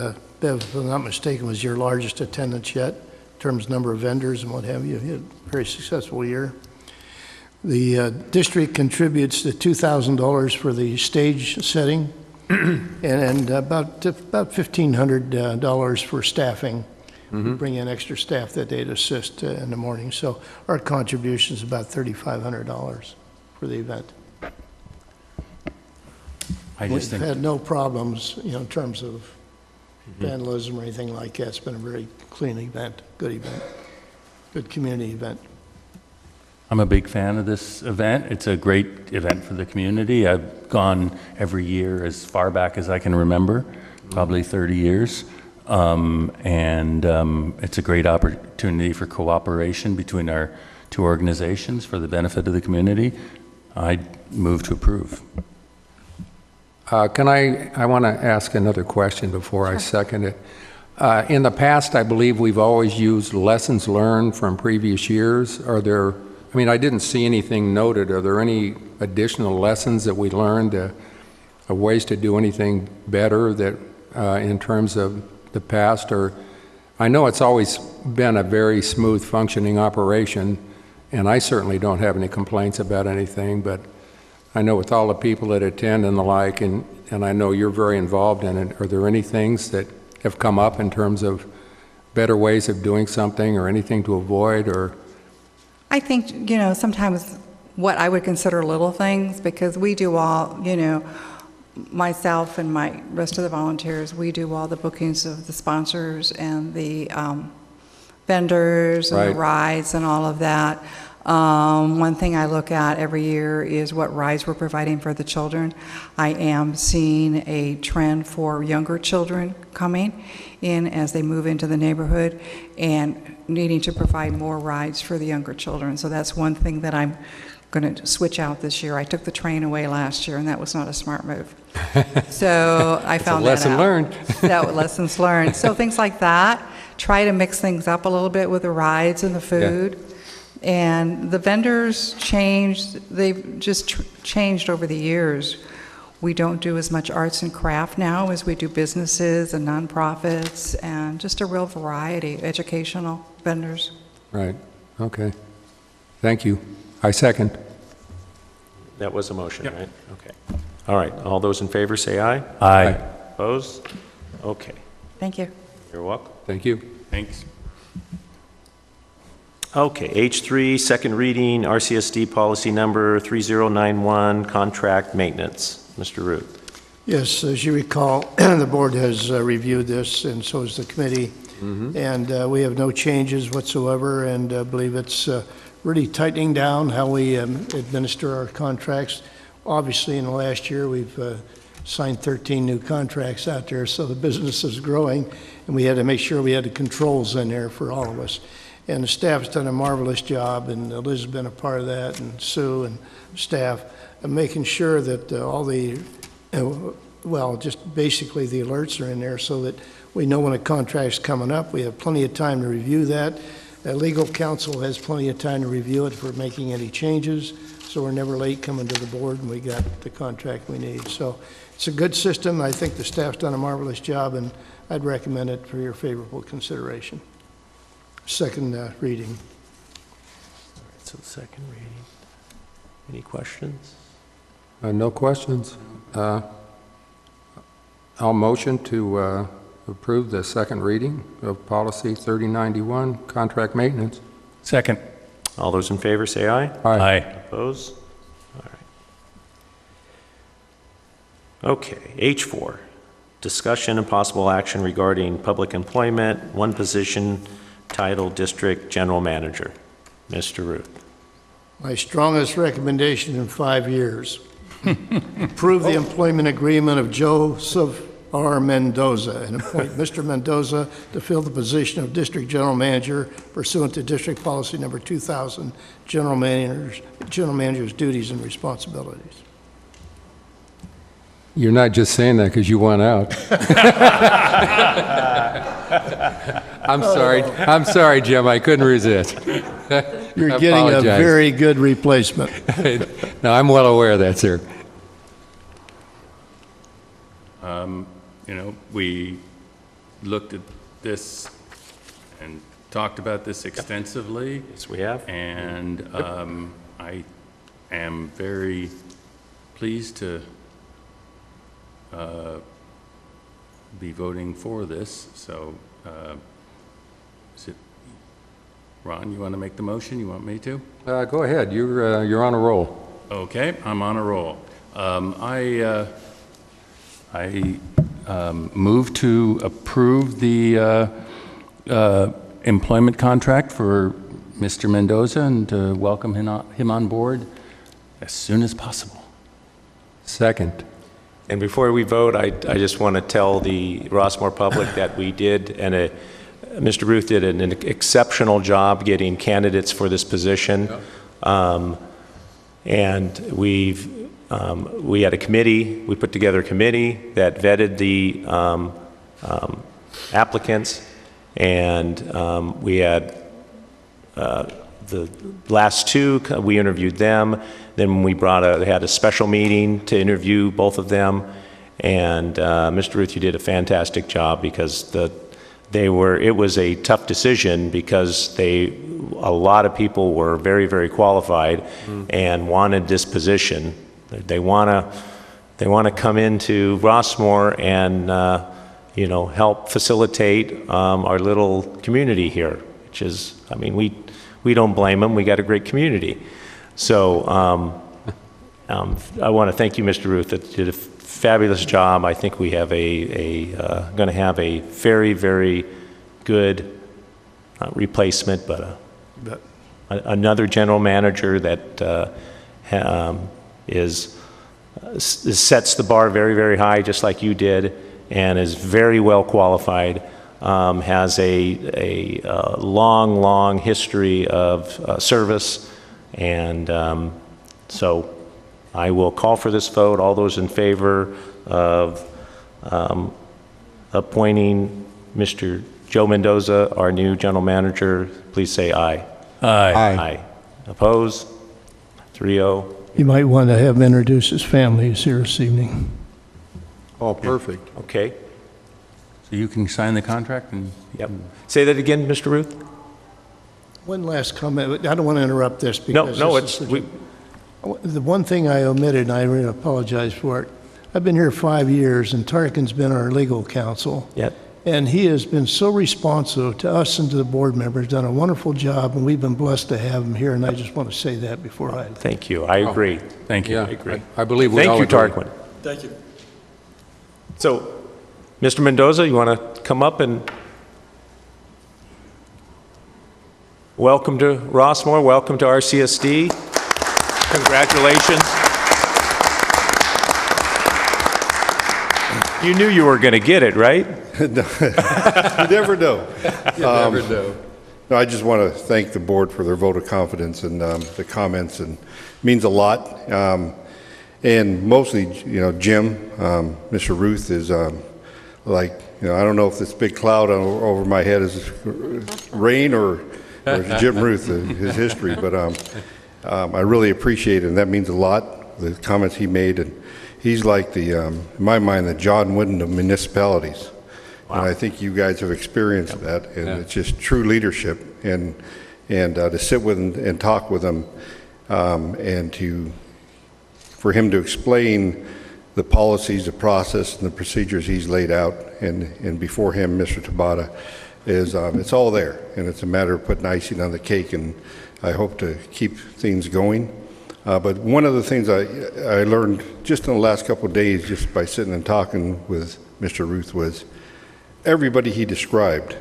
Bev, if I'm not mistaken, was your largest attendance yet in terms of number of vendors and what have you. You had a very successful year. The district contributes the $2,000 for the stage setting and about $1,500 for staffing. We bring in extra staff that day to assist in the morning. So our contribution is about $3,500 for the event. We've had no problems, in terms of vandalism or anything like that. It's been a very clean event, good community event. I'm a big fan of this event. It's a great event for the community. I've gone every year as far back as I can remember, probably 30 years. It's a great opportunity for cooperation between our two organizations for the benefit of the community. I move to approve. I want to ask another question before I second it. In the past, I believe we've always used lessons learned from previous years. Are there, I didn't see anything noted. Are there any additional lessons that we learned, of ways to do anything better that in terms of the past? Or I know it's always been a very smooth functioning operation, and I certainly don't have any complaints about anything, but I know with all the people that attend and the like, and I know you're very involved in it, are there any things that have come up in terms of better ways of doing something or anything to avoid? Or I think, sometimes what I would consider little things, because we do all, myself and my rest of the volunteers, we do all the bookings of the sponsors and the vendors and the rides and all of that. One thing I look at every year is what rides we're providing for the children. I am seeing a trend for younger children coming in as they move into the neighborhood and needing to provide more rides for the younger children. So that's one thing that I'm going to switch out this year. I took the train away last year, and that was not a smart move. So I found that out. Lessons learned. So things like that. Try to mix things up a little bit with the rides and the food. Yeah. And the vendors changed. They've just changed over the years. We don't do as much arts and craft now as we do businesses and nonprofits, and just a real variety, educational vendors. Right. Okay. Thank you. I second. That was a motion, Yep. right? Okay. All right, all those in favor say aye. Aye. Opposed? Okay, Thank you. you're welcome. Thank you. Thanks. Okay, H3, second reading, RCSD policy number 3091, contract maintenance. Mr. Root. Yes, as you recall, the board has reviewed this, and so has the committee. And we have no changes whatsoever, and believe it's really tightening down how we administer our contracts. Obviously, in the last year, we've signed 13 new contracts out there, so the business is growing, and we had to make sure we had the controls in there for all of us. And the staff's done a marvelous job, and Liz has been a part of that, and Sue and staff, of making sure that all the, well, just basically the alerts are in there so that we know when a contract's coming up. We have plenty of time to review that. Legal counsel has plenty of time to review it for making any changes, so we're never late coming to the board, and we got the contract we need. So it's a good system. I think the staff's done a marvelous job, and I'd recommend it for your favorable consideration. Second reading. All right, so second reading. Any questions? No questions. I'll motion to approve the second reading of policy 3091, contract maintenance. Second. All those in favor say aye. Aye. Opposed? All right. Okay, H4, discussion and possible action regarding public employment, one position, title, district, general manager. Mr. Root. My strongest recommendation in 5 years. Approve the employment agreement of Joseph R. Mendoza and appoint Mr. Mendoza to fill the position of District General Manager pursuant to District Policy Number 2000, General Manager's duties and responsibilities. You're not just saying that because you want out. I'm sorry, Jim. I couldn't resist. You're getting a very good replacement. No, I'm well aware of that, sir. You know, we looked at this and talked about this extensively. Yes, we have. And I am very pleased to be voting for this. So, is it, Ron, you want to make the motion? You want me to? Go ahead. You're on a roll. Okay, I'm on a roll. I move to approve the employment contract for Mr. Mendoza and welcome him on board as soon as possible. Second. And before we vote, I just want to tell the ROSSMOOR public that we did, and Mr. Ruth did an exceptional job getting candidates for this position. And we had a committee, we put together a committee that vetted the applicants, and we had the last two, we interviewed them. Then we had a special meeting to interview both of them, and Mr. Ruth, you did a fantastic job because it was a tough decision because a lot of people were very, very qualified and wanted this position. They want to come into ROSSMOOR and help facilitate our little community here, which is, I mean, we don't blame them. We got a great community. So I want to thank you, Mr. Ruth, that did a fabulous job. I think we have going to have a very, very good replacement, but another general manager that sets the bar very, very high, just like you did, and is very well qualified. Has a long, long history of service, and so I will call for this vote. All those in favor of appointing Mr. Joe Mendoza, our new general manager, please say aye. Aye. Aye. Opposed? 3-0. You might want to have him introduce his family who's here this evening. Oh, perfect. Okay. So you can sign the contract and... Yep. Say that again, Mr. Ruth? One last comment. I don't want to interrupt this because The one thing I omitted, and I really apologize for it, I've been here 5 years, and Tarkin's been our legal counsel. Yep. And he has been so responsive to us and to the board members, done a wonderful job, and we've been blessed to have him here, and I just want to say that before I... Thank you. I agree. Thank you. Yeah, I agree. I believe we all Thank you, agree. Tarquin. Thank you. So, Mr. Mendoza, you want to come up and welcome to Rossmoor, welcome to RCSD. Congratulations. You knew you were going to get it, right? You never know. You never know. No, I just want to thank the board for their vote of confidence and the comments, and it means a lot. And mostly, Jim, Mr. Ruth is like, I don't know if this big cloud over my head is rain or Jim Ruth, his history, but I really appreciate it, and that means a lot, the comments he made. And he's like in my mind, the John Wooden of municipalities. Wow. And I think you guys have experienced that, and it's just true leadership. And to sit with and talk with him, and for him to explain the policies, the process, and the procedures he's laid out, and before him, Mr. Tabata, is it's all there, and it's a matter of putting icing on the cake, and I hope to keep things going. But one of the things I learned just in the last couple of days, just by sitting and talking with Mr. Ruth, was everybody he described,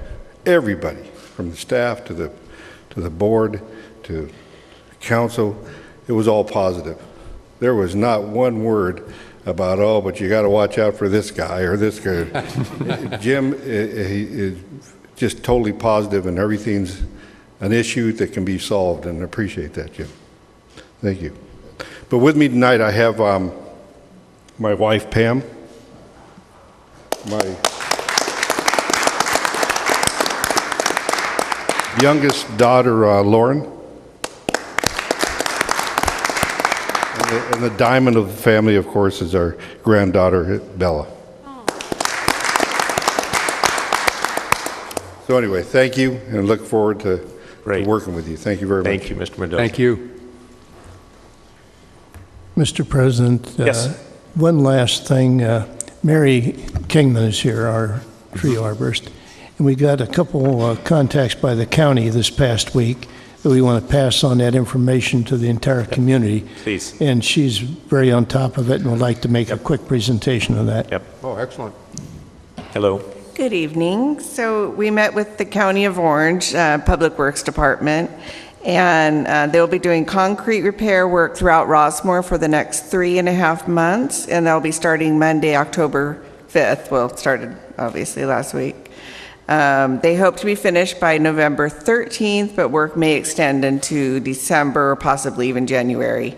everybody, from the staff to the board to council, it was all positive. There was not one word about, oh, but you got to watch out for this guy or this guy. Jim is just totally positive, and everything's an issue that can be solved, and I appreciate that, Jim. Thank you. But with me tonight, I have my wife, Pam, my youngest daughter, Lauren, and the diamond of the family, of course, is our granddaughter, Bella. So anyway, thank you, and look forward to working with you. Thank you very much. Thank you, Mr. Mendoza. Thank you. Mr. President, yes. One last thing. Mary Kingman is here, our tree arborist, and we got a couple contacts by the county this past week that we want to pass on that information to the entire community. Please. And she's very on top of it and would like to make a quick presentation of that. Yep. Oh, excellent. Hello. Good evening. So we met with the County of Orange Public Works Department, and they'll be doing concrete repair work throughout Rossmoor for the next 3.5 months, and they'll be starting Monday, October 5th. Well, it started obviously last week. They hope to be finished by November 13th, but work may extend into December or possibly even January.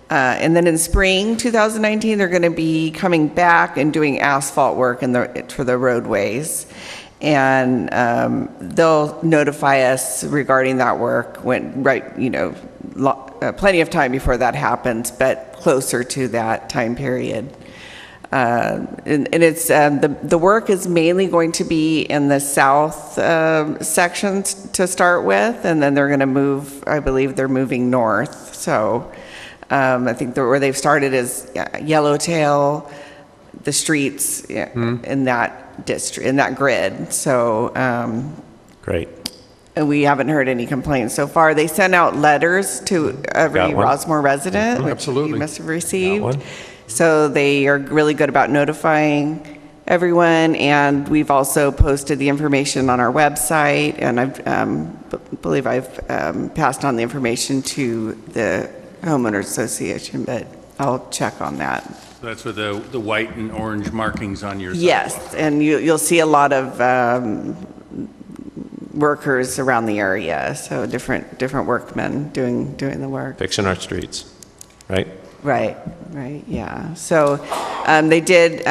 And then in spring 2019, they're going to be coming back and doing asphalt work for the roadways. And they'll notify us regarding that work plenty of time before that happens, but closer to that time period. And it's the work is mainly going to be in the south sections to start with, and then they're going to move. I believe they're moving north. So I think where they've started is Yellowtail, the streets in that district, in that grid. So great. And we haven't heard any complaints so far. They sent out letters to every Rossmoor resident, which you must have received. So they are really good about notifying everyone, and we've also posted the information on our website, and I believe I've passed on the information to the homeowners association, but I'll check on that. That's with the white and orange markings on your Yes, sidewalk. and you'll see a lot of workers around the area, so different workmen doing the work. Fixing our streets, right? Right, yeah. So they did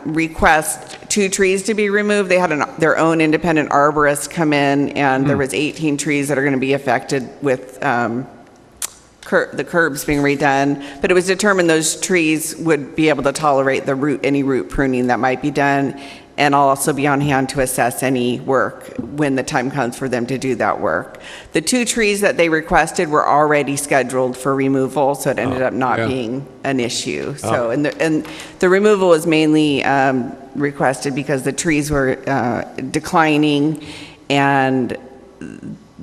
request 2 trees to be removed. They had their own independent arborist come in, and there was 18 trees that are going to be affected with the curbs being redone. But it was determined those trees would be able to tolerate any root pruning that might be done. And I'll also be on hand to assess any work when the time comes for them to do that work. The 2 trees that they requested were already scheduled for removal, so it ended up not being an issue. So, and the removal was mainly requested because the trees were declining, and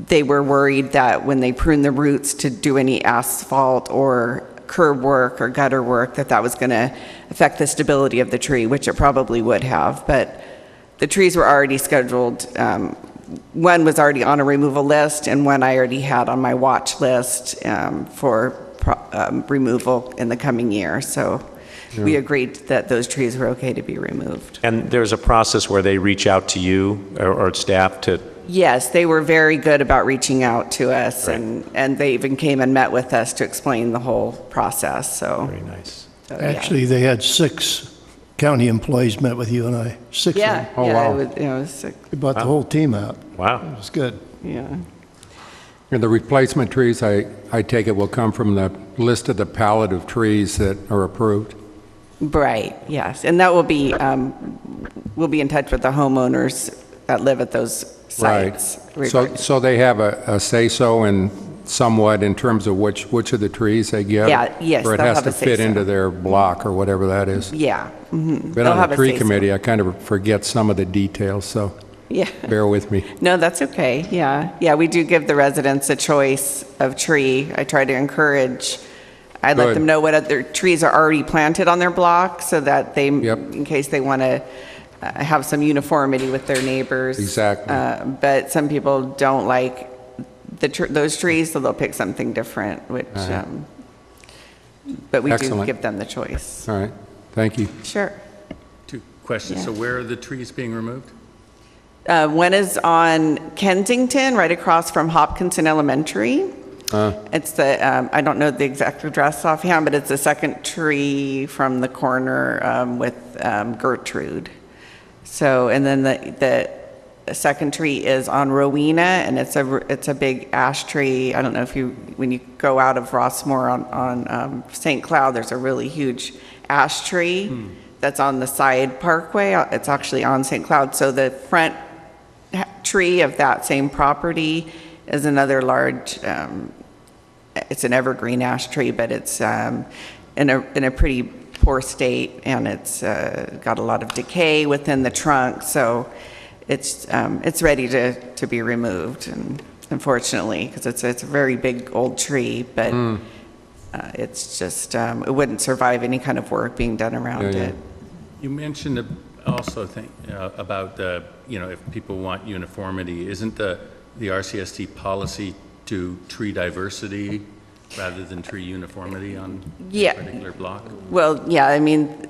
they were worried that when they prune the roots to do any asphalt or curb work or gutter work, that was going to affect the stability of the tree, which it probably would have. But the trees were already scheduled. One was already on a removal list, and one I already had on my watch list for removal in the coming year. So we agreed that those trees were okay to be removed. And there's a process where they reach out to you or staff to... Yes, they were very good about reaching out to us, and they even came and met with us to explain the whole process. So very nice. Actually, they had 6 county employees met with you and I. 6 Yeah, of them. yeah, it was 6. They brought the whole team out. Wow. It was good. Yeah. And the replacement trees, I take it, will come from the list of the palette of trees that are approved? Right, yes. And that will be, we'll be in touch with the homeowners that live at those sites. Right. So they have a say-so in somewhat in terms of which of the trees they get? Yeah, yes, or it they'll has have to a fit say-so. into their block or whatever that is? Yeah. Mm-hmm. Been on the tree committee, I kind of forget some of the details, so yeah. bear with me. No, that's okay. Yeah. Yeah, we do give the residents a choice of tree. I try to encourage, I let them know what other trees are already planted on their block so that they, in case they want to have some uniformity with their neighbors. Exactly. But some people don't like those trees, so they'll pick something different, which, but we do give them the choice. All right. Thank you. Sure. 2 questions. Yeah. So where are the trees being removed? One is on Kensington, right across from Hopkinton Elementary. It's the, I don't know the exact address offhand, but it's the second tree from the corner with Gertrude. So, and then the second tree is on Rowena, and it's a big ash tree. I don't know if when you go out of ROSSMOOR on St. Cloud, there's a really huge ash tree that's on the side parkway. It's actually on St. Cloud. So the front tree of that same property is another large, it's an evergreen ash tree, but it's in a pretty poor state, and it's got a lot of decay within the trunk, so it's ready to be removed, and unfortunately, because it's a very big old tree, but it's just it wouldn't survive any kind of work being done around it. You mentioned also about if people want uniformity, isn't the RCSD policy to tree diversity rather than tree uniformity on a particular block? Well, yeah, I mean,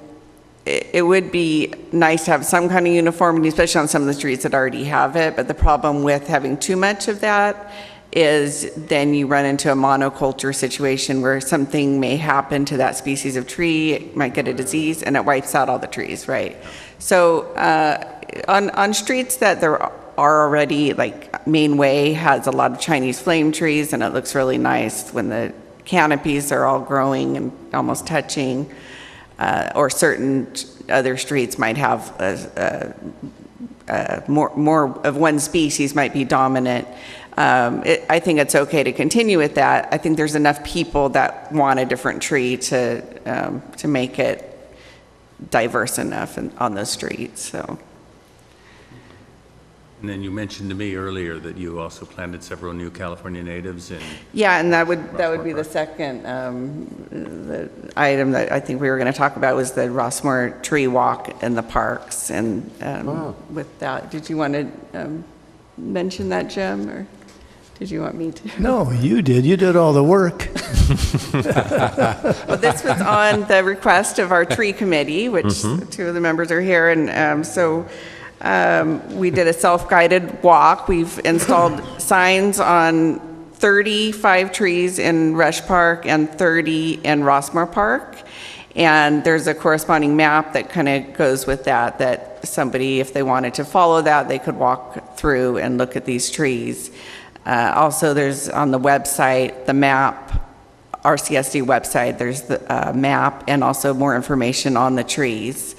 it would be nice to have some kind of uniformity, especially on some of the streets that already have it, but the problem with having too much of that is then you run into a monoculture situation where something may happen to that species of tree, it might get a disease, and it wipes out all the trees, right? So on streets that there are already, like Main Way has a lot of Chinese flame trees, and it looks really nice when the canopies are all growing and almost touching, or certain other streets might have more of one species might be dominant. I think it's okay to continue with that. I think there's enough people that want a different tree to make it diverse enough on those streets. So. And then you mentioned to me earlier that you also planted several new California natives in. Yeah, and that would be the second the item that I think we were going to talk about was the ROSSMOOR tree walk in the parks. And with that, did you want to mention that, Jim, or did you want me to? No, you did. You did all the work. Well, this was on the request of our tree committee, which 2 of the members are here, and so. We did a self-guided walk. We've installed signs on 35 trees in Rush Park and 30 in ROSSMOOR Park. And there's a corresponding map that kind of goes with that somebody, if they wanted to follow that, they could walk through and look at these trees. Also, there's on the website, the map, RCSD website, there's the map and also more information on the trees.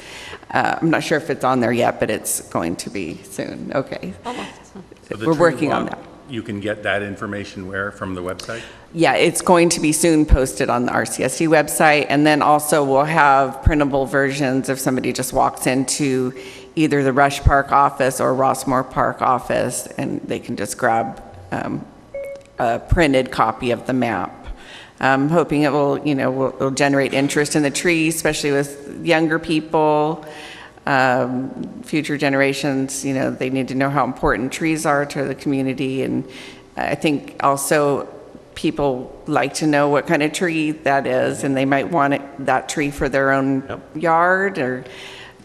I'm not sure if it's on there yet, but it's going to be soon. Okay. So the We're tree working on walk, that. You can get that information where? From the website? Yeah, it's going to be soon posted on the RCSD website, and then also we'll have printable versions if somebody just walks into either the Rush Park office or Rossmoor Park office, and they can just grab a printed copy of the map. I'm hoping it will, will generate interest in the trees, especially with younger people, future generations. They need to know how important trees are to the community, and I think also people like to know what kind of tree that is, and they might want that tree for their own yard or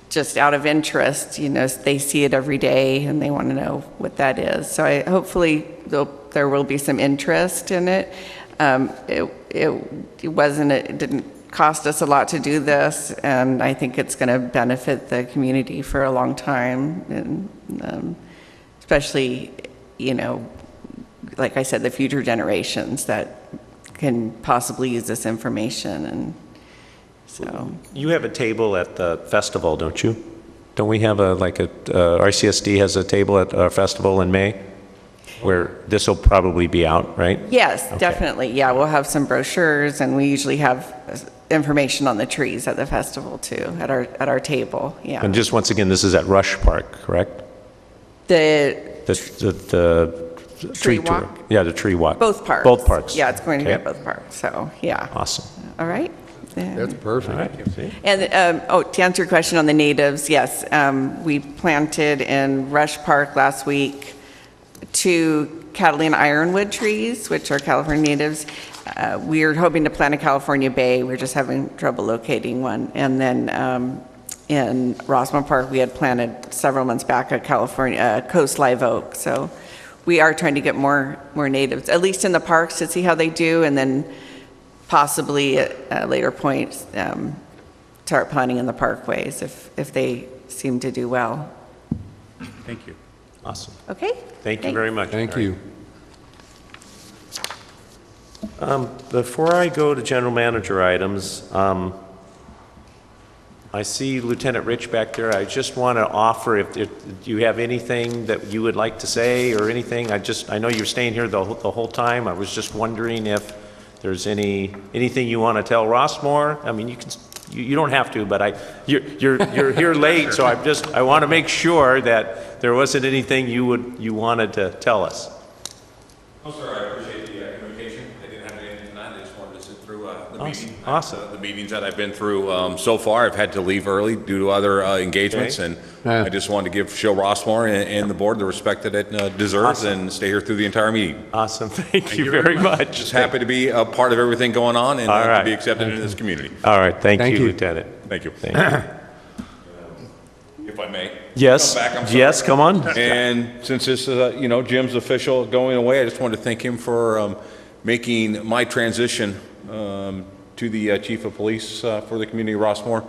just out of interest. They see it every day and they want to know what that is. So hopefully there will be some interest in it. It didn't cost us a lot to do this, and I think it's going to benefit the community for a long time, and especially, like I said, the future generations that can possibly use this information. And so you have a table at the festival, don't you? Don't we have RCSD has a table at our festival in May where this will probably be out, right? yes, Okay. definitely. Yeah, we'll have some brochures, and we usually have information on the trees at the festival too, at our table. Yeah. And just once again, this is at Rush Park, correct? The tree walk? tour. Yeah, the tree walk. Both parks. Both parks. Yeah, it's going to be Okay. at both parks. So yeah. Awesome. All right. That's perfect. And to answer your question on the natives, yes, we planted in Rush Park last week 2 Catalina ironwood trees, which are California natives. We're hoping to plant a California bay. We're just having trouble locating one. And then in ROSSMOOR Park, we had planted several months back a California coast live oak. So we are trying to get more natives, at least in the parks, to see how they do, and then possibly at a later point start planting in the parkways if they seem to do well. Thank you. Awesome. Okay. Thank you very much. Thank Mary. you. Before I go to general manager items, I see Lieutenant Rich back there. I just want to offer, if do you have anything that you would like to say or anything? I know you're staying here the whole time. I was just wondering if there's anything you want to tell Rossmoor. I mean, you don't have to, but you're here late, so I want to make sure that there wasn't anything you wanted to tell us. Oh, sir, I appreciate the communication. I didn't have anything tonight. I just wanted to sit through the meeting. Awesome. The meetings that I've been through so far, I've had to leave early due to other engagements, Okay. and I just wanted to show Rossmoor and the board the respect that it deserves, and stay here through the entire meeting. Awesome. Thank you very much. Just happy to be a part of everything going on and All right. to be accepted into this community. All right. Thank you, Lieutenant. Thank you. Thank you. If I may. Yes. Come back, I'm sorry. Yes, come on. And since this is, Jim's official going away, I just wanted to thank him for making my transition to the chief of police for the community of Rossmoor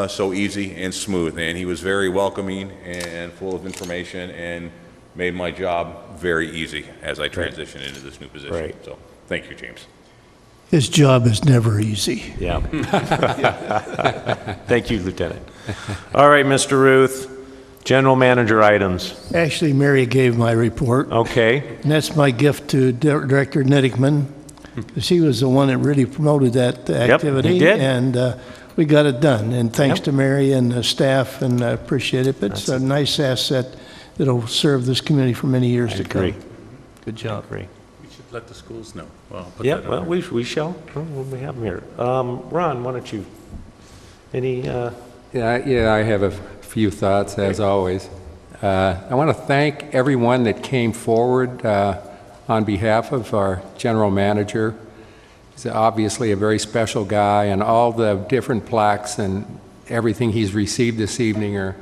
so easy and smooth. And he was very welcoming and full of information and made my job very easy as I transitioned into this new position. Right. So thank you, James. His job is never easy. Yeah. Thank you, Lieutenant. All right, Mr. Ruth, general manager items. Actually, Mary gave my report. Okay. And that's my gift to Director Nittickman, because he was the one that really promoted that activity. he did. And we got it done. And thanks to Mary and the staff, and I appreciate it. But it's a nice asset that'll serve this community for many years to agree. come. Good job. Agree. We should let the schools know. Well, I'll put Yeah, that well, on. we shall. Well, we have them here. Ron, why don't you, any, Yeah, I have a few thoughts, as always. I want to thank everyone that came forward on behalf of our general manager. He's obviously a very special guy, and all the different plaques and everything he's received this evening are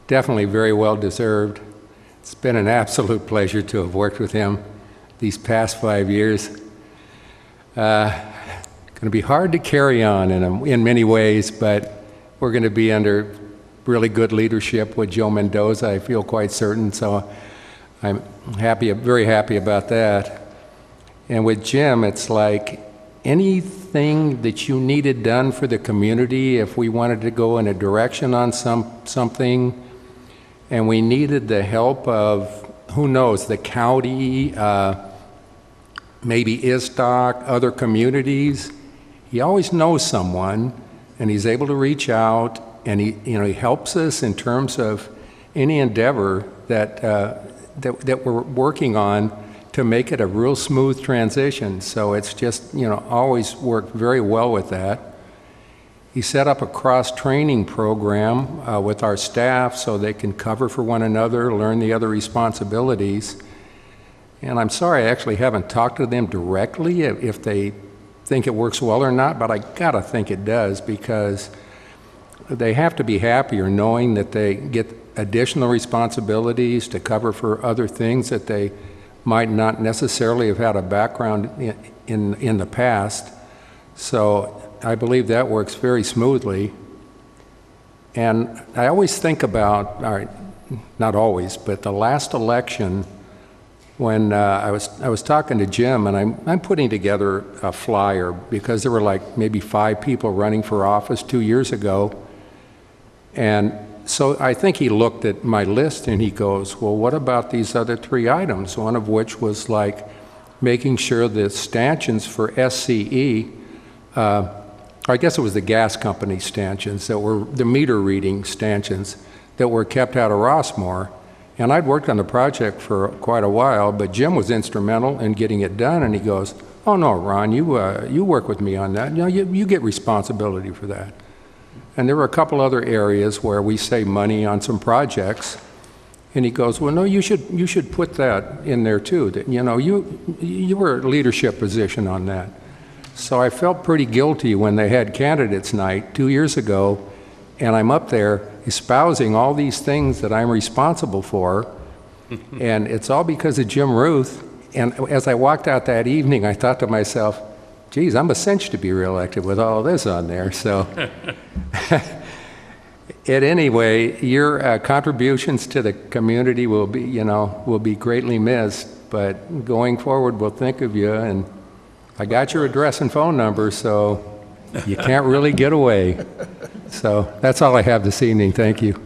definitely very well deserved. It's been an absolute pleasure to have worked with him these past 5 years. Going to be hard to carry on in many ways, but we're going to be under really good leadership with Joe Mendoza, I feel quite certain, so I'm happy, very happy about that. And with Jim, it's like anything that you needed done for the community if we wanted to go in a direction on something, and we needed the help of, who knows, the county, maybe ISTOC, other communities. He always knows someone, and he's able to reach out, and he helps us in terms of any endeavor that we're working on to make it a real smooth transition. So it's just, always worked very well with that. He set up a cross-training program with our staff so they can cover for one another, learn the other responsibilities. And I'm sorry, I actually haven't talked to them directly if they think it works well or not, but I gotta think it does, because they have to be happier knowing that they get additional responsibilities to cover for other things that they might not necessarily have had a background in the past. So I believe that works very smoothly. And I always think about, all right, not always, but the last election, when I was talking to Jim, and I'm putting together a flyer because there were like maybe 5 people running for office 2 years ago. And so I think he looked at my list and he goes, well, what about these other 3 items? One of which was like making sure the stanchions for SCE, I guess it was the gas company stanchions that were the meter reading stanchions that were kept out of ROSSMOOR. And I'd worked on the project for quite a while, but Jim was instrumental in getting it done, and he goes, oh no, Ron, you work with me on that. You get responsibility for that. And there were a couple other areas where we save money on some projects, and he goes, well, no, you should put that in there too, that, you were a leadership position on that. So I felt pretty guilty when they had candidates night 2 years ago, and I'm up there espousing all these things that I'm responsible for, and it's all because of Jim Ruth. And as I walked out that evening, I thought to myself, geez, I'm a cinch to be reelected with all this on there. So at any way, your contributions to the community will be greatly missed, but going forward, we'll think of you. And I got your address and phone number, so you can't really get away. So that's all I have this evening. Thank you.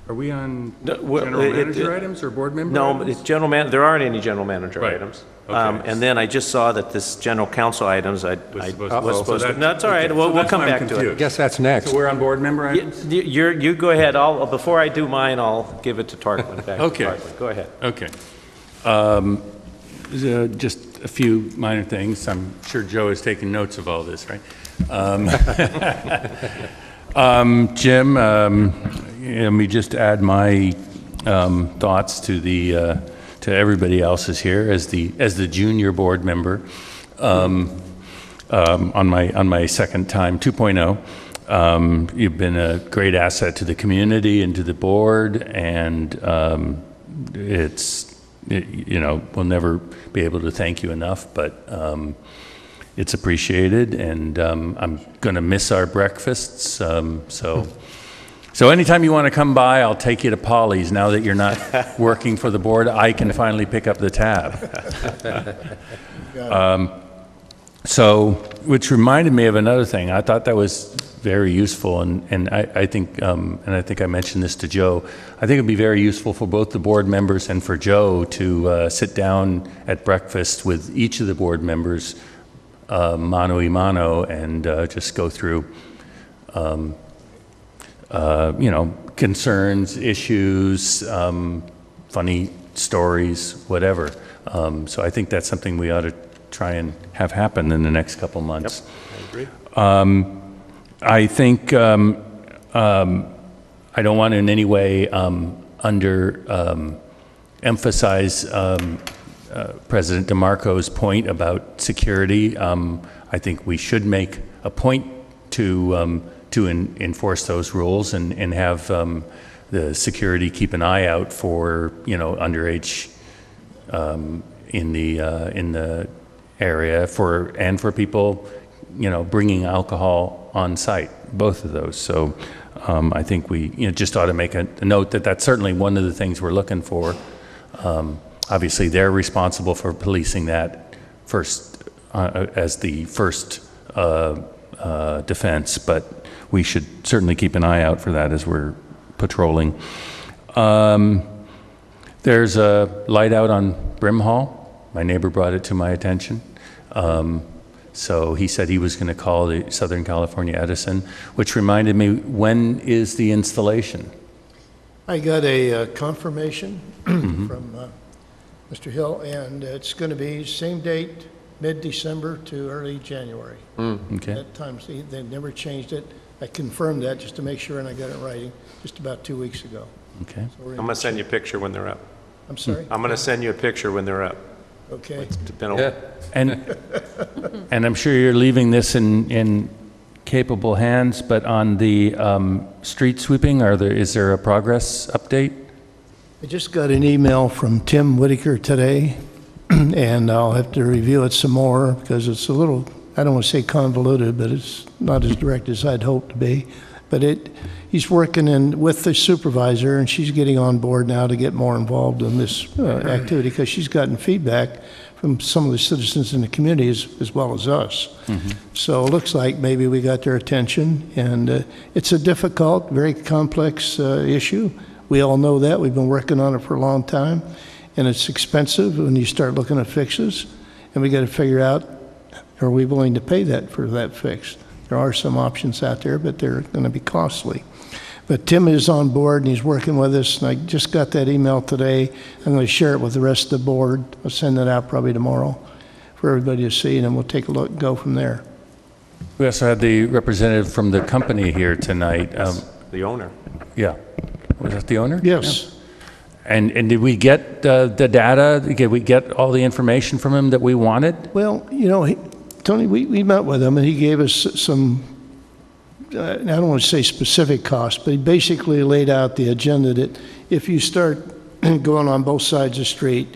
Are we on general manager items or board member No, items? it's there aren't any general manager items. Okay. And then I just saw that this general council items, I was supposed to. No, it's all right. Okay. We'll That's come why I'm back to it. confused. Guess that's next. So we're on board member items? You go ahead. Before I do mine, I'll give it to Tarquin. Back Okay. to Tarquin. Go ahead. Okay. Just a few minor things. I'm sure Joe is taking notes of all this, right? Jim, let me just add my thoughts to everybody else's here as the junior board member on my second time 2.0. You've been a great asset to the community and to the board, and we'll never be able to thank you enough, but it's appreciated, and I'm going to miss our breakfasts. So anytime you want to come by, I'll take you to Polly's. Now that you're not working for the board, I can finally pick up the tab. Which reminded me of another thing. I thought that was very useful, and I think I mentioned this to Joe. I think it'd be very useful for both the board members and for Joe to sit down at breakfast with each of the board members, mano a mano, and just go through, concerns, issues, funny stories, whatever. So I think that's something we ought to try and have happen in the next couple months. Yep, I agree. I think I don't want to in any way emphasize President DeMarco's point about security. I think we should make a point to enforce those rules and have the security keep an eye out for underage in the area for people bringing alcohol on site, both of those. So I think we just ought to make a note that that's certainly one of the things we're looking for. Obviously, they're responsible for policing that first as the first defense, but we should certainly keep an eye out for that as we're patrolling. There's a light out on Brimhall. My neighbor brought it to my attention. So he said he was going to call the Southern California Edison, which reminded me, when is the installation? I got a confirmation from Mr. Hill, and it's going to be same date, mid-December to early January. Okay. That time, see, they never changed it. I confirmed that just to make sure, and I got it in writing just about 2 weeks ago. Okay. So we're in I'm going to send you a picture when they're up. I'm sorry? I'm going to send you a picture when they're up. Okay. It's been a- And I'm sure you're leaving this in capable hands, but on the street sweeping, is there a progress update? I just got an email from Tim Whitaker today, and I'll have to review it some more because it's a little, I don't want to say convoluted, but it's not as direct as I'd hoped to be. But he's working with the supervisor, and she's getting on board now to get more involved in this activity because she's gotten feedback from some of the citizens in the community as well as us. So it looks like maybe we got their attention, and it's a difficult, very complex issue. We all know that. We've been working on it for a long time, and it's expensive when you start looking at fixes, and we got to figure out, are we willing to pay that for that fix? There are some options out there, but they're going to be costly. But Tim is on board, and he's working with us, and I just got that email today. I'm going to share it with the rest of the board. I'll send it out probably tomorrow for everybody to see, and then we'll take a look and go from there. We also had the representative from the company here tonight. The owner. Yeah. Was that the owner? Yes. And did we get the data? Did we get all the information from him that we wanted? Well, you know, Tony, we met with him, and he gave us some, I don't want to say specific costs, but he basically laid out the agenda that if you start going on both sides of the street,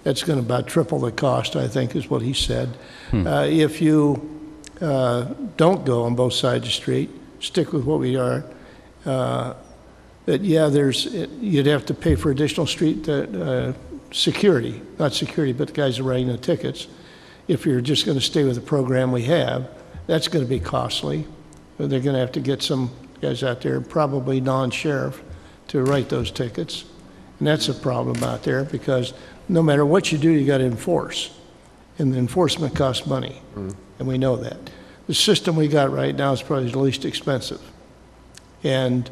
that's going to about triple the cost, I think is what he said. If you don't go on both sides of the street, stick with what we are, but yeah, you'd have to pay for additional street security, not security, but the guys are writing the tickets. If you're just going to stay with the program we have, that's going to be costly. They're going to have to get some guys out there, probably non-sheriff, to write those tickets. And that's a problem out there because no matter what you do, you got to enforce. And the enforcement costs money. And we know that. The system we got right now is probably the least expensive. And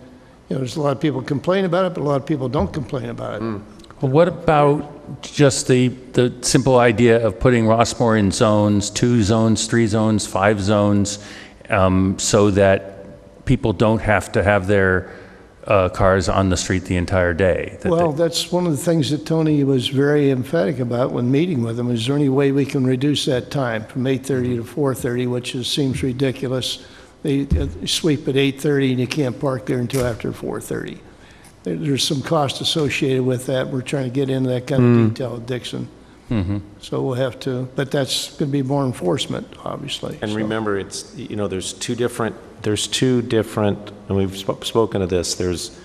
you know, there's a lot of people complain about it, but a lot of people don't complain about it. Well, what about just the simple idea of putting Rossmoor in zones, 2 zones, 3 zones, 5 zones, so that people don't have to have their cars on the street the entire day? Well, that's one of the things that Tony was very emphatic about when meeting with him. Is there any way we can reduce that time from 8:30 to 4:30, which seems ridiculous? They sweep at 8:30 and you can't park there until after 4:30. There's some cost associated with that. We're trying to get into that kind of detail at Dixon. So we'll have to, but that's going to be more enforcement, obviously. And remember, it's, you know, there's two different, and we've spoken of this, there's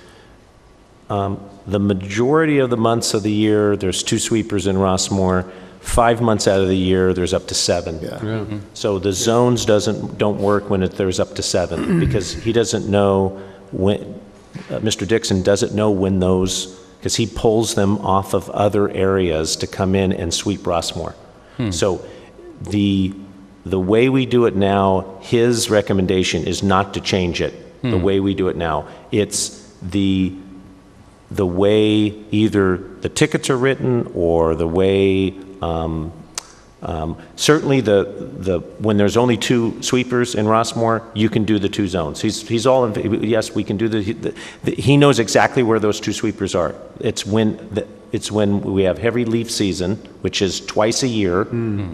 the majority of the months of the year, there's 2 sweepers in Rossmoor. 5 months out of the year, there's up to 7. So the zones don't work when there's up to 7 because he doesn't know when, Mr. Dixon doesn't know when those, because he pulls them off of other areas to come in and sweep Rossmoor. So the way we do it now, his recommendation is not to change it. The way we do it now, it's the way either the tickets are written or the way certainly when there's only 2 sweepers in Rossmoor, you can do the 2 zones. He's all in, yes, we can do he knows exactly where those 2 sweepers are. It's when we have heavy leaf season, which is twice a year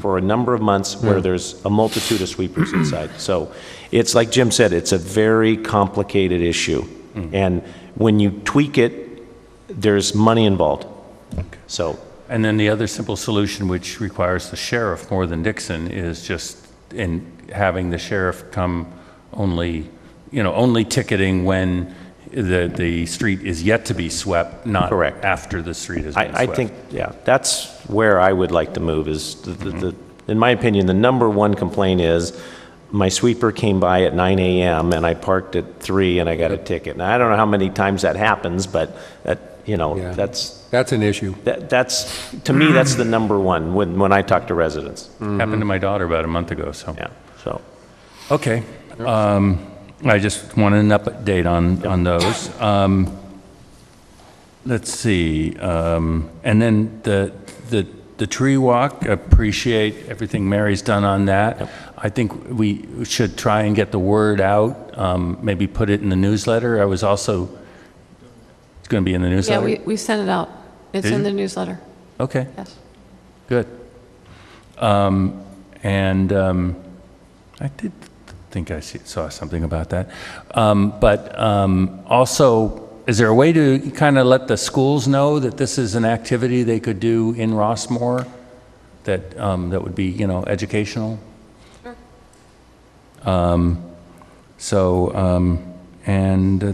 for a number of months where there's a multitude of sweepers inside. So it's like Jim said, it's a very complicated issue. And when you tweak it, there's money involved. So. And then the other simple solution, which requires the sheriff more than Dixon, is just in having the sheriff come only ticketing when the street is yet to be swept, not after the street has been swept. I think, yeah, that's where I would like to move is in my opinion, the number one complaint is my sweeper came by at 9 a.m. and I parked at 3 and I got a ticket. Now, I don't know how many times that happens, but that, you know, that's an issue. That's, to me, that's the number one when I talk to residents. Happened to my daughter about a month ago, so. Yeah, so. Okay. I just wanted an update on those. Let's see. And then the tree walk, appreciate everything Mary's done on that. Yep. I think we should try and get the word out, maybe put it in the newsletter. I was also, it's going to be in the newsletter? Yeah, we sent it out. It's in the newsletter. Okay. Yes. Good. I did think I saw something about that. Also, is there a way to kind of let the schools know that this is an activity they could do in ROSSMOOR that would be, you know, educational? Sure.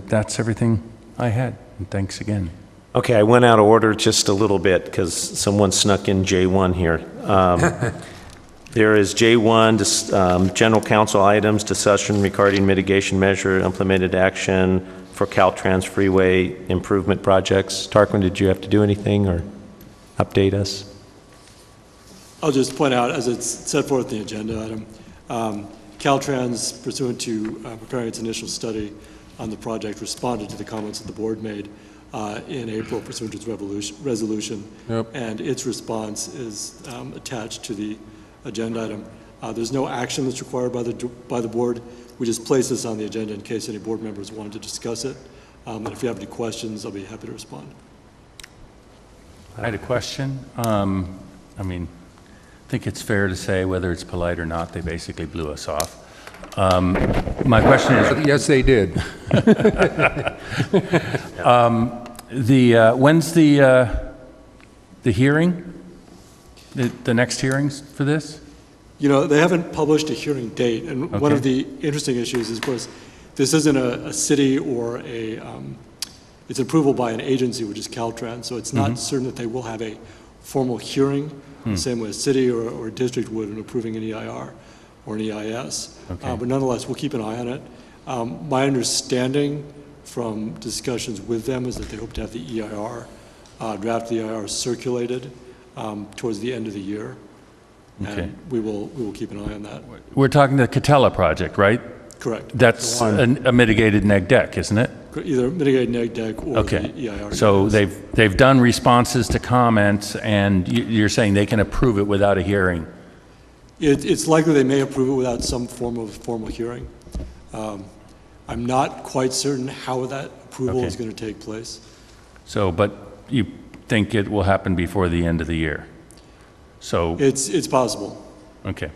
That's everything I had. And thanks again. Okay, I went out of order just a little bit because someone snuck in J1 here. There is J1, general council items, discussion regarding mitigation measure, implemented action for Caltrans freeway improvement projects. Tarquin, did you have to do anything or update us? I'll just point out, as it's set forth in the agenda item, Caltrans, pursuant to preparing its initial study on the project, responded to the comments that the board made in April pursuant to its resolution. Yep. And its response is attached to the agenda item. There's no action that's required by the board. We just place this on the agenda in case any board members wanted to discuss it. And if you have any questions, I'll be happy to respond. I had a question. I mean, I think it's fair to say, whether it's polite or not, they basically blew us off. My question is... Yes, they did. When's the hearing? The next hearings for this? You know, they haven't published a hearing date, and okay. One of the interesting issues is, of course, this isn't a city or it's approval by an agency, which is Caltrans, so it's not certain that they will have a formal hearing, the same way a city or a district would in approving an EIR or an EIS. Okay. But nonetheless, we'll keep an eye on it. My understanding from discussions with them is that they hope to have the EIR, draft EIR circulated towards the end of the year. Okay. And we will keep an eye on that. We're talking the Catella project, right? Correct. That's a mitigated neg deck, isn't it? Either mitigated neg deck or the EIR. So they've done responses to comments, and you're saying they can approve it without a hearing? It's likely they may approve it without some form of formal hearing. I'm not quite certain how that approval is going to take place. So, but you think it will happen before the end of the year? So it's possible. Okay.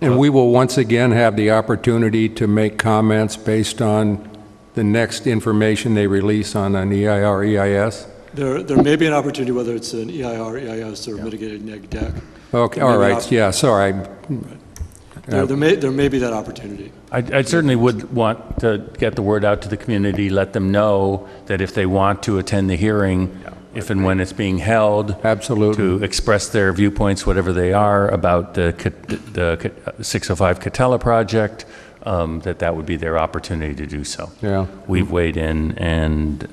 And we will once again have the opportunity to make comments based on the next information they release on an EIR, EIS? There may be an opportunity, whether it's an EIR, EIS, or mitigated neg deck. Okay, all right, yeah, sorry. Right. There may be that opportunity. I certainly would want to get the word out to the community, let them know that if they want to attend the hearing, if and when it's being held, absolutely, to express their viewpoints, whatever they are, about the 605 Catella project, that would be their opportunity to do so. Yeah. We've weighed in, and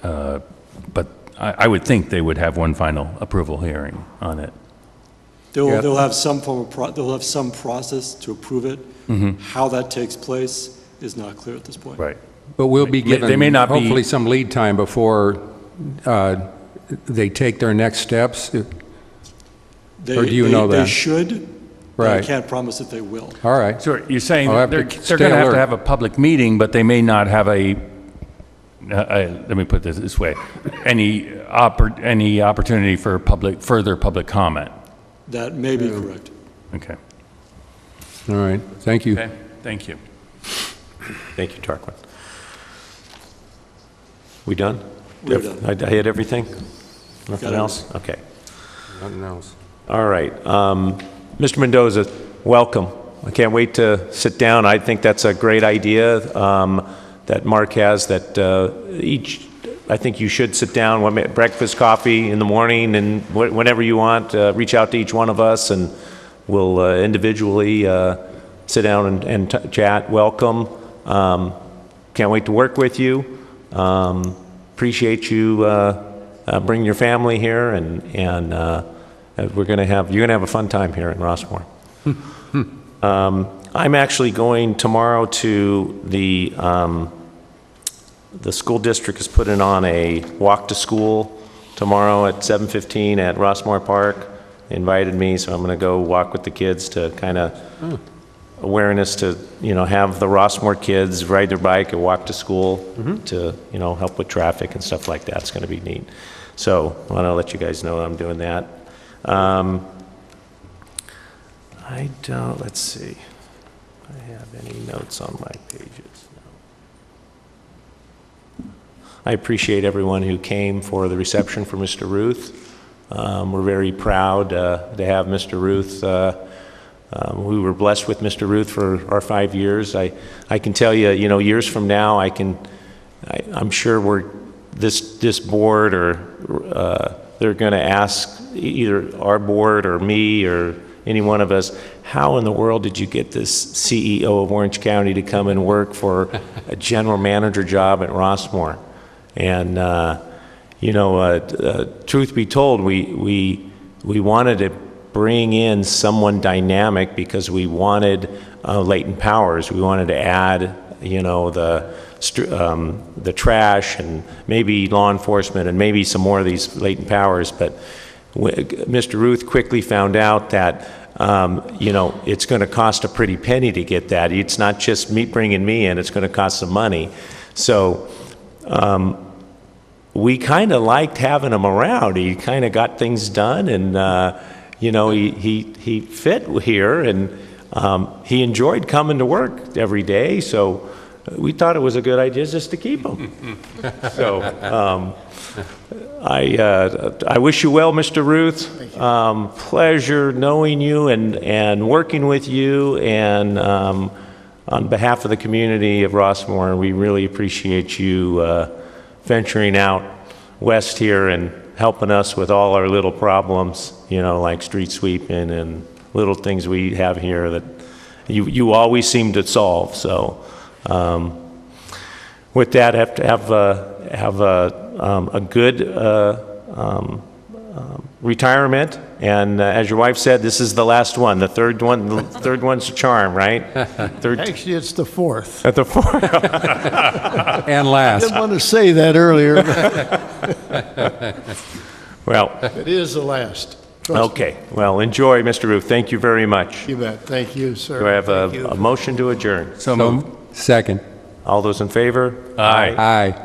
but I would think they would have one final approval hearing on it. They'll have some form of they'll have some process to approve it. How that takes place is not clear at this point. Right. But we'll be given they may not hopefully some lead time before they take their next steps? Or do you know that? They should, but I can't promise that they will. All right. So you're saying they're going to have a public meeting, but they may not have let me put this way, any opportunity for further public comment. That may be correct. Okay. All right. Thank you. Okay. Thank you. Thank you, Tarquin. We done? We're done. I hit everything? Nothing else? Okay. Nothing else. All right. Mr. Mendoza, welcome. I can't wait to sit down. I think that's a great idea that Mark has, that I think you should sit down, breakfast, coffee in the morning, and whenever you want, reach out to each one of us, and we'll individually sit down and chat. Welcome. Can't wait to work with you. Appreciate you bringing your family here, and you're gonna have a fun time here in Rossmoor. I'm actually going tomorrow to the school district is putting on a walk to school tomorrow at 7:15 at Rossmoor Park. They invited me, so I'm going to go walk with the kids to kind of awareness to, have the Rossmoor kids ride their bike and walk to school to, help with traffic and stuff like that. It's going to be neat. So I want to let you guys know I'm doing that. Let's see if I have any notes on my pages. I appreciate everyone who came for the reception for Mr. Ruth. We're very proud to have Mr. Ruth. We were blessed with Mr. Ruth for our 5 years. I can tell you, years from now, I'm sure this board or they're going to ask either our board or me or any one of us, how in the world did you get this CEO of Orange County to come and work for a general manager job at Rossmoor? And truth be told, we wanted to bring in someone dynamic because we wanted latent powers. We wanted to add, the trash and maybe law enforcement and maybe some more of these latent powers. But Mr. Ruth quickly found out that it's going to cost a pretty penny to get that. It's not just bringing me in; it's going to cost some money. So. We kind of liked having him around. He kind of got things done, and he fit here, and he enjoyed coming to work every day. So we thought it was a good idea just to keep him. So I wish you well, Mr. Ruth. Pleasure knowing you and working with you, and on behalf of the community of Rossmoor, we really appreciate you venturing out west here and helping us with all our little problems, like street sweeping and little things we have here that you always seem to solve. So with that, have to have a good retirement. And as your wife said, this is the last one. The third one's a charm, right? Actually, it's the fourth. At the fourth. And last. I didn't want to say that earlier. Well. It is the last. Okay. Well, enjoy, Mr. Ruth. Thank you very much. You bet. Thank you, sir. Do I have a motion to adjourn? So moved. Second. All those in favor? Aye.